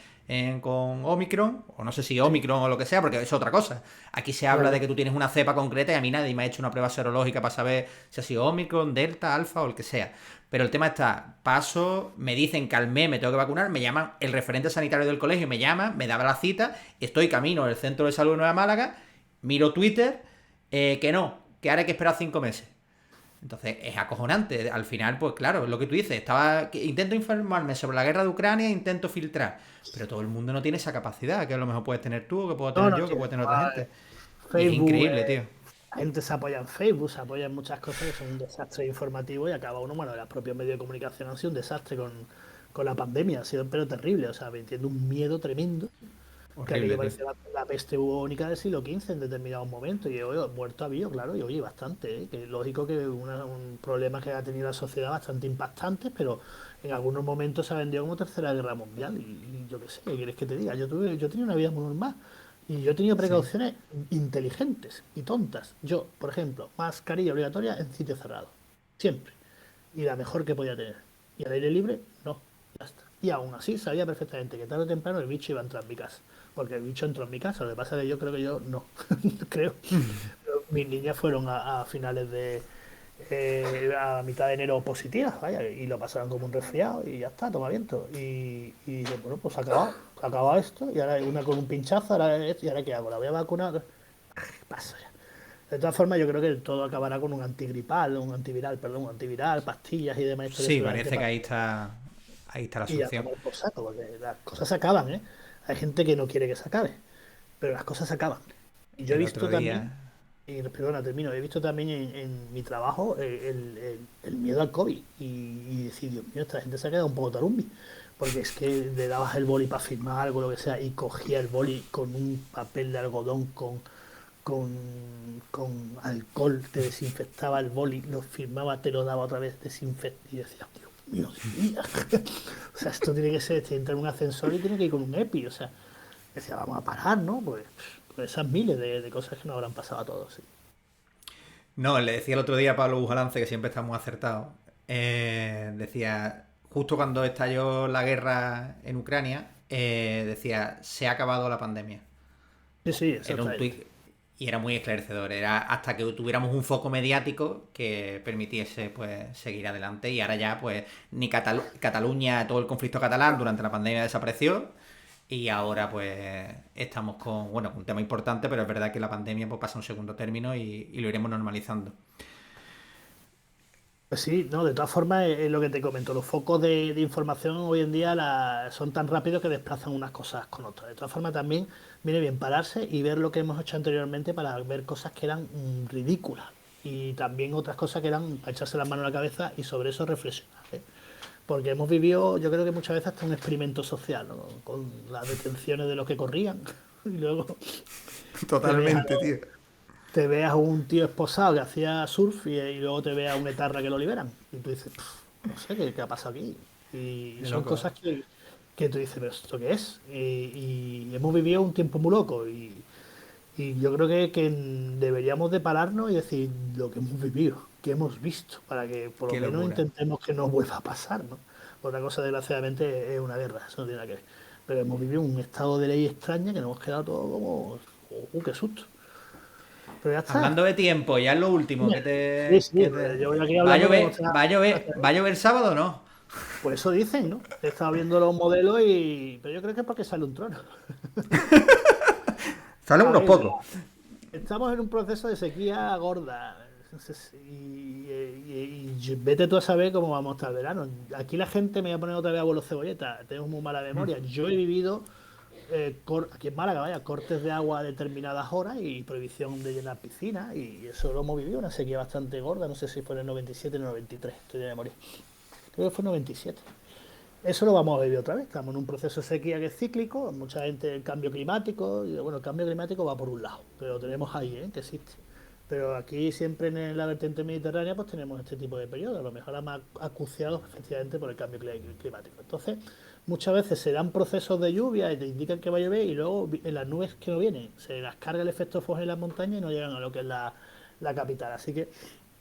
con Omicron, o no sé si sí, Omicron o lo que sea, porque es otra cosa. Aquí se habla de claro. que tú tienes una cepa concreta y a mí nadie me ha hecho una prueba serológica para saber si ha sido Omicron, Delta, Alfa o el que sea. Pero el tema está, paso, me dicen que al mes me tengo que vacunar, me llaman el referente sanitario del colegio, me llama, me daba la cita, estoy camino del centro de salud de Nueva Málaga, miro Twitter, que no, que ahora hay que esperar 5 meses. Entonces es acojonante. Al final, pues claro, es lo que tú dices, intento informarme sobre la guerra de Ucrania, intento filtrar, pero todo el mundo no tiene esa capacidad, que a lo mejor puedes tener tú, que puedo No, tener no yo, que tiene. puede tener otra gente. Y es Facebook, increíble, tío. la gente se apoya en Facebook, se apoya en muchas cosas que son un desastre informativo y acaba uno, bueno, los propios medios de comunicación han sido un desastre con la pandemia, ha sido pero terrible, o sea, metiendo un miedo tremendo, que aquello Horrible, tío. parecía la peste bubónica del siglo XV en determinados momentos, y oye, muerto ha habido, claro, y oye, bastante, ¿eh? Que es lógico que un problema que ha tenido la sociedad bastante impactante, pero en algunos momentos se ha vendido como tercera guerra mundial, y yo qué sé, ¿qué quieres que te diga? Yo tenía una vida muy normal, y yo he tenido Sí. precauciones inteligentes y tontas. Yo, por ejemplo, mascarilla obligatoria en sitio cerrado, siempre, y la mejor que podía tener. Y al aire libre, no, ya está. Y aún así sabía perfectamente que tarde o temprano el bicho iba a entrar en mi casa. Porque el bicho entró en mi casa. Lo que pasa es que yo creo que yo no. Creo. Pero mis niñas fueron a finales de. A mitad de enero positivas, vaya, y lo pasaron como un resfriado y ya está, toma viento. Y dije, bueno, pues se ha acabado esto. Y ahora una con un pinchazo, ahora esto, y ahora qué hago, la voy a vacunar. ¿Qué pasa ya? De todas formas, yo creo que todo acabará con un antigripal, un antiviral, perdón, un antiviral, pastillas y demás historias Sí, seguramente parece que para ahí está la y ya solución. tomar por saco, porque las cosas se acaban, ¿eh? Hay gente que no quiere que se acabe, pero las cosas se acaban. Y yo he El visto otro también, día. y perdona, termino, he visto también en mi trabajo el miedo al COVID y decir, Dios mío, esta gente se ha quedado un poco tarumbi, porque es que le dabas el boli para firmar algo, lo que sea, y cogía el boli con un papel de algodón con, con alcohol, te desinfectaba el boli, lo firmaba, te lo daba otra vez, desinfectaba, y decía, Dios mío, Dios mío. O sea, esto tiene que ser, entra en un ascensor y tiene que ir con un EPI, o sea, decía, vamos a parar, ¿no? Pues esas miles de cosas que nos habrán pasado a todos, sí. No, le decía el otro día a Pablo Bujalance, que siempre está muy acertado. Decía, justo cuando estalló la guerra en Ucrania, decía, se ha acabado la pandemia. Sí, sí, Era un exactamente. tuit y era muy esclarecedor. Era hasta que tuviéramos un foco mediático que permitiese pues seguir adelante. Y ahora ya, pues, ni Cataluña, todo el conflicto catalán durante la pandemia desapareció. Y ahora, pues, estamos con, bueno, un tema importante, pero es verdad que la pandemia pues, pasa a un segundo término y lo iremos normalizando. Pues sí, no, de todas formas, es lo que te comento, los focos de información hoy en día son tan rápidos que desplazan unas cosas con otras. De todas formas, también viene bien pararse y ver lo que hemos hecho anteriormente para ver cosas que eran ridículas y también otras cosas que eran para echarse las manos a la cabeza y sobre eso reflexionar, ¿eh? Porque hemos vivido, yo creo que muchas veces hasta un experimento social, ¿no? Con las detenciones de los que corrían. Y luego Totalmente, tío. te veas un tío esposado que hacía surf y luego te veas un etarra que lo liberan. Y tú dices, "Pff, no sé qué ha pasado aquí". Y Qué son loco. cosas que tú dices, pero ¿esto qué es? Y hemos vivido un tiempo muy loco. Y yo creo que deberíamos de pararnos y decir lo que hemos vivido, que hemos visto, para que por lo Qué menos locura. intentemos que no vuelva a pasar, ¿no? Otra cosa, desgraciadamente, es una guerra, eso no tiene nada que ver. Pero hemos vivido un estado de ley extraña que nos hemos quedado todos como, qué susto! Pero ya está. Hablando de tiempo, ya es lo último Mira, sí, sí, yo voy aquí ¿Va a hablando que llover? ¿Va a llover sábado o no? pues eso dicen, ¿no? He estado viendo los modelos pero yo creo que es porque sale un trono. Salen A unos ver, pocos. estamos en un proceso de sequía gorda. Vete tú a saber cómo vamos a estar el verano. Aquí la gente, me voy a poner otra vez a vuelo cebolleta, tenemos muy mala memoria. Yo he vivido, aquí en Málaga, vaya, cortes de agua a determinadas horas y prohibición de llenar piscinas. Y eso lo hemos vivido, una sequía bastante gorda. No sé si fue en el 97 o en el 93, estoy de memoria. Creo que fue en el 97. Eso lo vamos a vivir otra vez. Estamos en un proceso de sequía que es cíclico. Mucha gente, el cambio climático. Y bueno, el cambio climático va por un lado, pero lo tenemos ahí, que existe. Pero aquí siempre en la vertiente mediterránea pues tenemos este tipo de periodos, a lo mejor más acuciados efectivamente por el cambio climático. Entonces, muchas veces se dan procesos de lluvia y te indican que va a llover y luego en las nubes que no vienen se las carga el efecto Fogs en las montañas y no llegan a lo que es la capital. Así que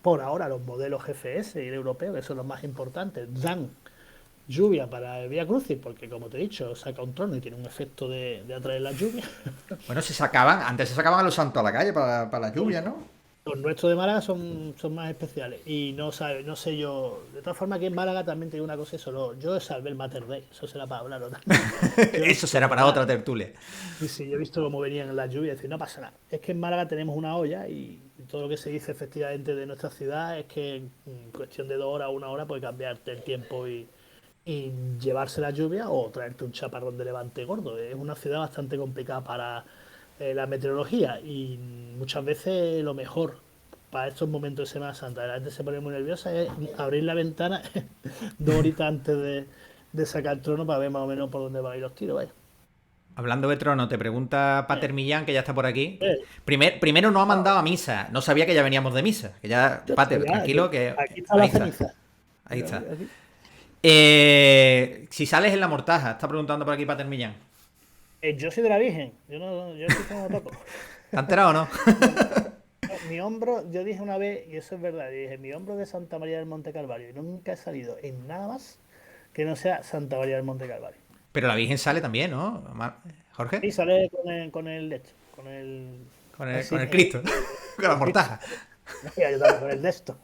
por ahora los modelos GFS y el europeo, que son los más importantes, dan lluvia para el Vía Crucis, porque como te he dicho, saca un trono y tiene un efecto de atraer las lluvias. Bueno, antes se sacaban a los santos a la calle para la lluvia, ¿no? Los nuestros de Málaga son más especiales. Y no sé yo. De todas formas, aquí en Málaga también te digo una cosa, yo salvé el Mater Dei, eso será para hablar otra. Yo he Eso visto será para otra tertulia. sí, yo he visto cómo venían las lluvias y decir, no pasa nada. Es que en Málaga tenemos una olla y todo lo que se dice efectivamente de nuestra ciudad es que en cuestión de 2 horas o 1 hora puede cambiarte el tiempo y llevarse la lluvia o traerte un chaparrón de levante gordo. Es una ciudad bastante complicada para la meteorología y muchas veces lo mejor para estos momentos de Semana Santa, la gente se pone muy nerviosa, es abrir la ventana 2 horitas antes de sacar el trono para ver más o menos por dónde van a ir los tiros. Vaya. Hablando de trono, te pregunta Pater Millán, que ya está por aquí. Eh, Primero no ha mandado a misa. No sabía que ya veníamos de misa. Que ya, ya está, Pater, ya, tranquilo, que aquí está ahí la está. ceniza. Ahí está. Aquí. Si sales en la mortaja, está preguntando por aquí Pater Millán. Yo soy de la Virgen, yo sí no toco. ¿Te has enterado o no? Mi hombro, yo dije una vez, y eso es verdad, dije, mi hombro de Santa María del Monte Calvario, y nunca he salido en nada más que no sea Santa María del Monte Calvario. Pero la Virgen sale también, ¿no? Y Jorge, sale con el de esto, con el... con el Cristo, con la mortaja. Mira, yo también con el de esto.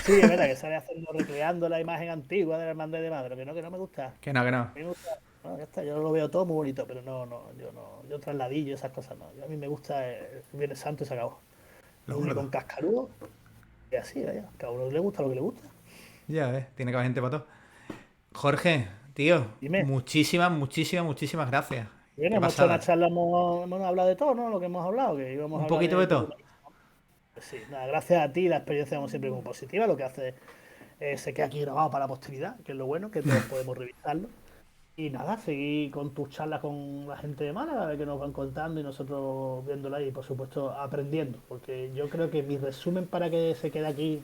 Sí, es verdad que sale haciendo, recreando la imagen antigua de la hermandad de madre, que no me gusta. Que no, que no. A mí me gusta, no, ya está, yo lo veo todo muy bonito, pero yo trasladillo, esas cosas no. A mí me gusta el Viernes Santo y se acabó. Lo Lo único gordo. con cascarudo, y así, vaya, cada uno le gusta lo que le gusta. Ya ves, tiene que haber gente para todo. Jorge, tío, Dime, muchísimas gracias. bien, Qué hemos hecho una pasada. charla, hemos hablado de todo, ¿no? Lo que hemos hablado, que íbamos a Un hablar poquito de de todo. pues sí, nada, gracias a ti, la experiencia como siempre muy positiva, lo que hace se queda aquí grabado para la posteridad, que es lo bueno, que todos podemos revisarlo. Y nada, seguir con tus charlas con la gente de Málaga, a ver qué nos van contando y nosotros viéndola y por supuesto aprendiendo, porque yo creo que mi resumen para que se quede aquí,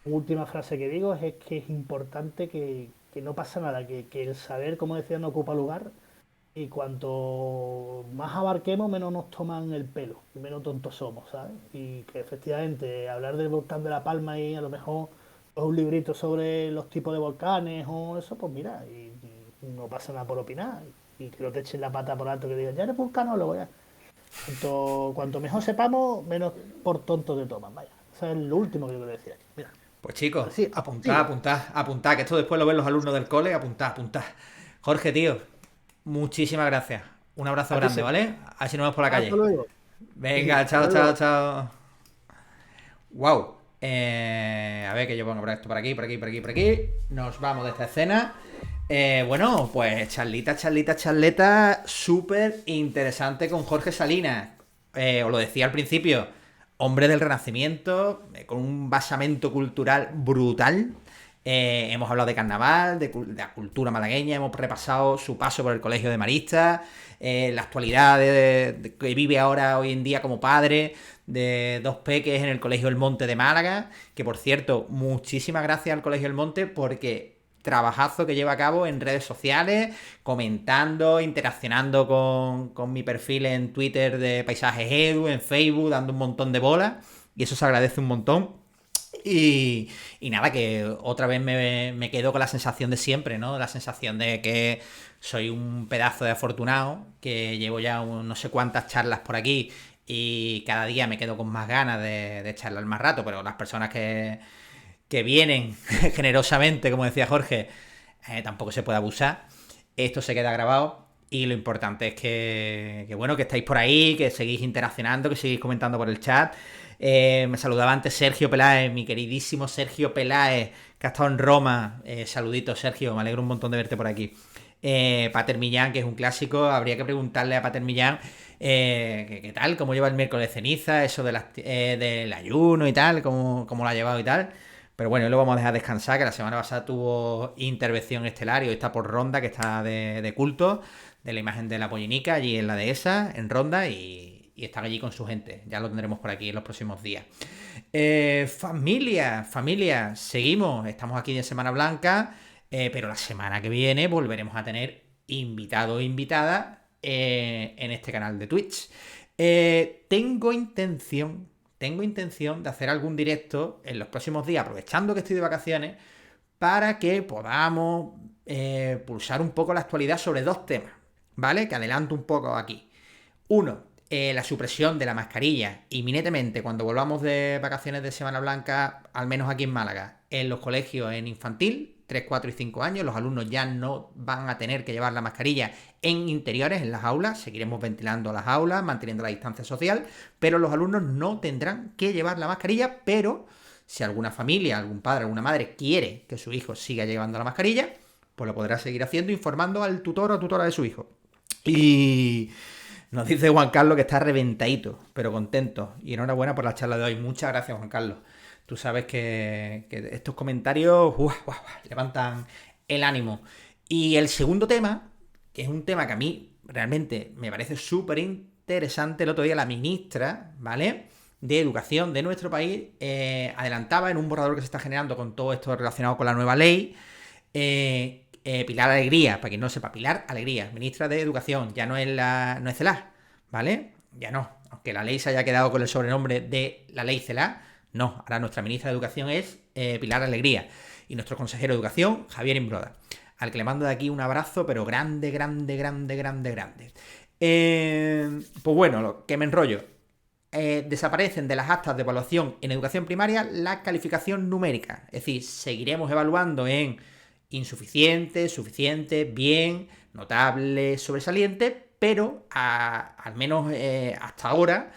última frase que digo, es que es importante que no pasa nada, que el saber, como decía, no ocupa lugar y cuanto más abarquemos, menos nos toman el pelo y menos tontos somos, ¿sabes? Y que efectivamente hablar del volcán de La Palma y a lo mejor un librito sobre los tipos de volcanes o eso, pues mira, y no pasa nada por opinar. Y que no te echen la pata por alto que digan, ya eres vulcano, lo voy a... Cuanto mejor sepamos, menos por tonto te toman, vaya. Eso es lo último que yo quiero decir aquí. Mira, Pues chicos, así, apuntad, que esto después lo ven los alumnos del cole, apuntad. Jorge, tío, muchísimas gracias. Un abrazo a ti grande, se... ¿vale? A ver si nos vemos por la Hasta calle. luego. Venga, Hasta luego. chao. Wow. A ver que yo pongo esto por aquí. Nos vamos de esta escena. Bueno, pues charleta súper interesante con Jorge Salinas. Os lo decía al principio, hombre del Renacimiento, con un basamento cultural brutal. Hemos hablado de carnaval, de la cultura malagueña, hemos repasado su paso por el colegio de maristas, la actualidad que vive ahora hoy en día como padre de 2 peques en el Colegio del Monte de Málaga, que por cierto, muchísimas gracias al Colegio del Monte porque trabajazo que lleva a cabo en redes sociales, comentando, interaccionando con mi perfil en Twitter de Paisajes Edu, en Facebook, dando un montón de bolas, y eso se agradece un montón. Y nada, que otra vez me quedo con la sensación de siempre, ¿no? La sensación de que soy un pedazo de afortunado, que llevo ya no sé cuántas charlas por aquí y cada día me quedo con más ganas de charlar más rato, pero las personas que vienen generosamente, como decía Jorge, tampoco se puede abusar. Esto se queda grabado y lo importante es que bueno, que estáis por ahí, que seguís interaccionando, que seguís comentando por el chat. Me saludaba antes Sergio Peláez, mi queridísimo Sergio Peláez, que ha estado en Roma. Saluditos, Sergio, me alegro un montón de verte por aquí. Pater Millán, que es un clásico, habría que preguntarle a Pater Millán qué tal, cómo lleva el miércoles de ceniza, eso del ayuno y tal, cómo lo ha llevado y tal. Pero bueno, lo vamos a dejar descansar, que la semana pasada tuvo intervención estelar y hoy está por Ronda, que está de culto, de la imagen de la pollinica, allí en la dehesa, en Ronda, y están allí con su gente. Ya lo tendremos por aquí en los próximos días. Familia, seguimos. Estamos aquí en Semana Blanca, pero la semana que viene volveremos a tener invitado o invitada en este canal de Twitch. Tengo intención de hacer algún directo en los próximos días, aprovechando que estoy de vacaciones, para que podamos pulsar un poco la actualidad sobre 2 temas, ¿vale? Que adelanto un poco aquí. Uno, la supresión de la mascarilla inminentemente cuando volvamos de vacaciones de Semana Blanca, al menos aquí en Málaga, en los colegios en infantil, 3, 4 y 5 años, los alumnos ya no van a tener que llevar la mascarilla en interiores, en las aulas, seguiremos ventilando las aulas, manteniendo la distancia social, pero los alumnos no tendrán que llevar la mascarilla, pero si alguna familia, algún padre, alguna madre quiere que su hijo siga llevando la mascarilla, pues lo podrá seguir haciendo informando al tutor o tutora de su hijo. Y nos dice Juan Carlos que está reventadito, pero contento. Y enhorabuena por la charla de hoy. Muchas gracias, Juan Carlos. Tú sabes que estos comentarios levantan el ánimo. Y el segundo tema, que es un tema que a mí realmente me parece súper interesante, el otro día la ministra, ¿vale?, de Educación de nuestro país adelantaba en un borrador que se está generando con todo esto relacionado con la nueva ley, Pilar Alegría, para quien no sepa, Pilar Alegría, ministra de Educación, ya no es CELA, ¿vale? Ya no, aunque la ley se haya quedado con el sobrenombre de la ley CELA, no, ahora nuestra ministra de Educación es Pilar Alegría y nuestro consejero de Educación, Javier Imbroda, al que le mando de aquí un abrazo, pero grande. Pues bueno, que me enrollo. Desaparecen de las actas de evaluación en educación primaria la calificación numérica, es decir, seguiremos evaluando en insuficiente, suficiente, bien, notable, sobresaliente, pero al menos hasta ahora,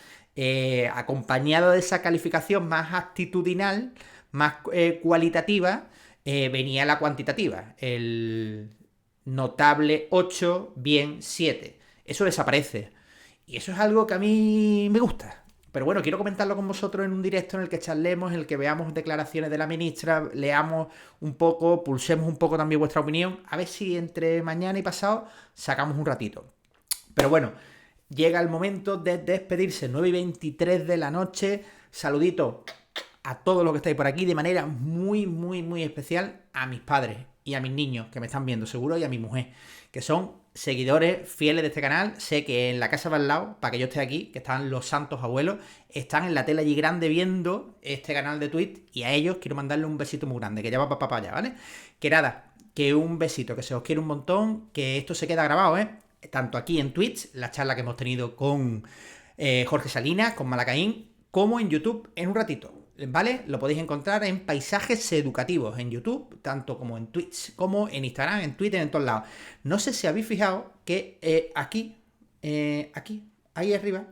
acompañado de esa calificación más actitudinal, más cualitativa, venía la cuantitativa, el notable 8, bien 7. Eso desaparece. Y eso es algo que a mí me gusta. Pero bueno, quiero comentarlo con vosotros en un directo en el que charlemos, en el que veamos declaraciones de la ministra, leamos un poco, pulsemos un poco también vuestra opinión, a ver si entre mañana y pasado sacamos un ratito. Pero bueno, llega el momento de despedirse, 9:23 de la noche. Saludito a todos los que estáis por aquí, de manera muy especial a mis padres y a mis niños que me están viendo seguro, y a mi mujer, que son seguidores fieles de este canal. Sé que en la casa de al lado, para que yo esté aquí, que están los santos abuelos, están en la tele allí grande viendo este canal de Twitch, y a ellos quiero mandarle un besito muy grande, que ya va para allá, ¿vale? Que nada, que un besito, que se os quiere un montón, que esto se queda grabado, tanto aquí en Twitch, la charla que hemos tenido con Jorge Salinas, con Malacaín, como en YouTube en un ratito, ¿vale? Lo podéis encontrar en Paisajes Educativos en YouTube, tanto como en Twitch, como en Instagram, en Twitter, en todos lados. No sé si habéis fijado que aquí, ahí arriba,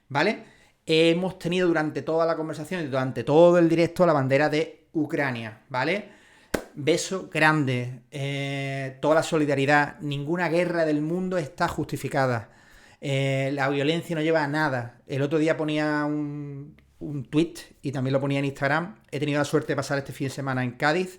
¿vale? Hemos tenido durante toda la conversación y durante todo el directo la bandera de Ucrania, ¿vale? Beso grande, toda la solidaridad. Ninguna guerra del mundo está justificada. La violencia no lleva a nada. El otro día ponía un tweet y también lo ponía en Instagram. He tenido la suerte de pasar este fin de semana en Cádiz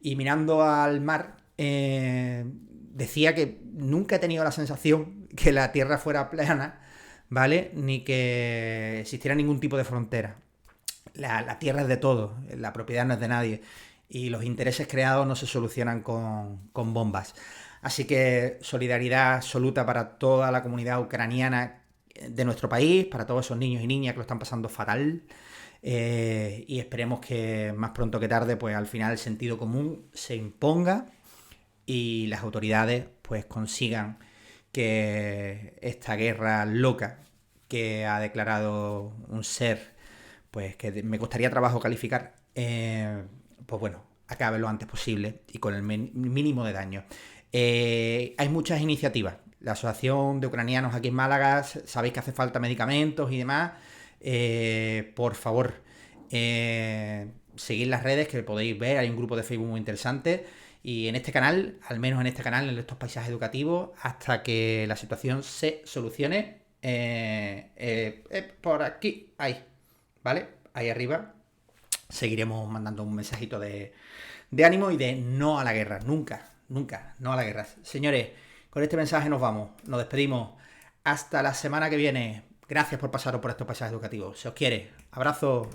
y mirando al mar, decía que nunca he tenido la sensación que la Tierra fuera plana, ¿vale? Ni que existiera ningún tipo de frontera. La Tierra es de todos, la propiedad no es de nadie, y los intereses creados no se solucionan con bombas. Así que solidaridad absoluta para toda la comunidad ucraniana de nuestro país, para todos esos niños y niñas que lo están pasando fatal. Y esperemos que más pronto que tarde, pues al final el sentido común se imponga y las autoridades pues consigan que esta guerra loca que ha declarado un ser, pues que me costaría trabajo calificar, pues bueno, acabe lo antes posible y con el mínimo de daño. Hay muchas iniciativas. La Asociación de Ucranianos aquí en Málaga, sabéis que hace falta medicamentos y demás. Por favor, seguid las redes que podéis ver, hay un grupo de Facebook muy interesante. Y en este canal, al menos en este canal, en estos paisajes educativos, hasta que la situación se solucione, por aquí, ahí, ¿vale? Ahí arriba, seguiremos mandando un mensajito de ánimo y de no a la guerra. Nunca, nunca, no a la guerra. Señores, con este mensaje nos vamos, nos despedimos. Hasta la semana que viene. Gracias por pasaros por estos paisajes educativos. Se os quiere. Abrazo.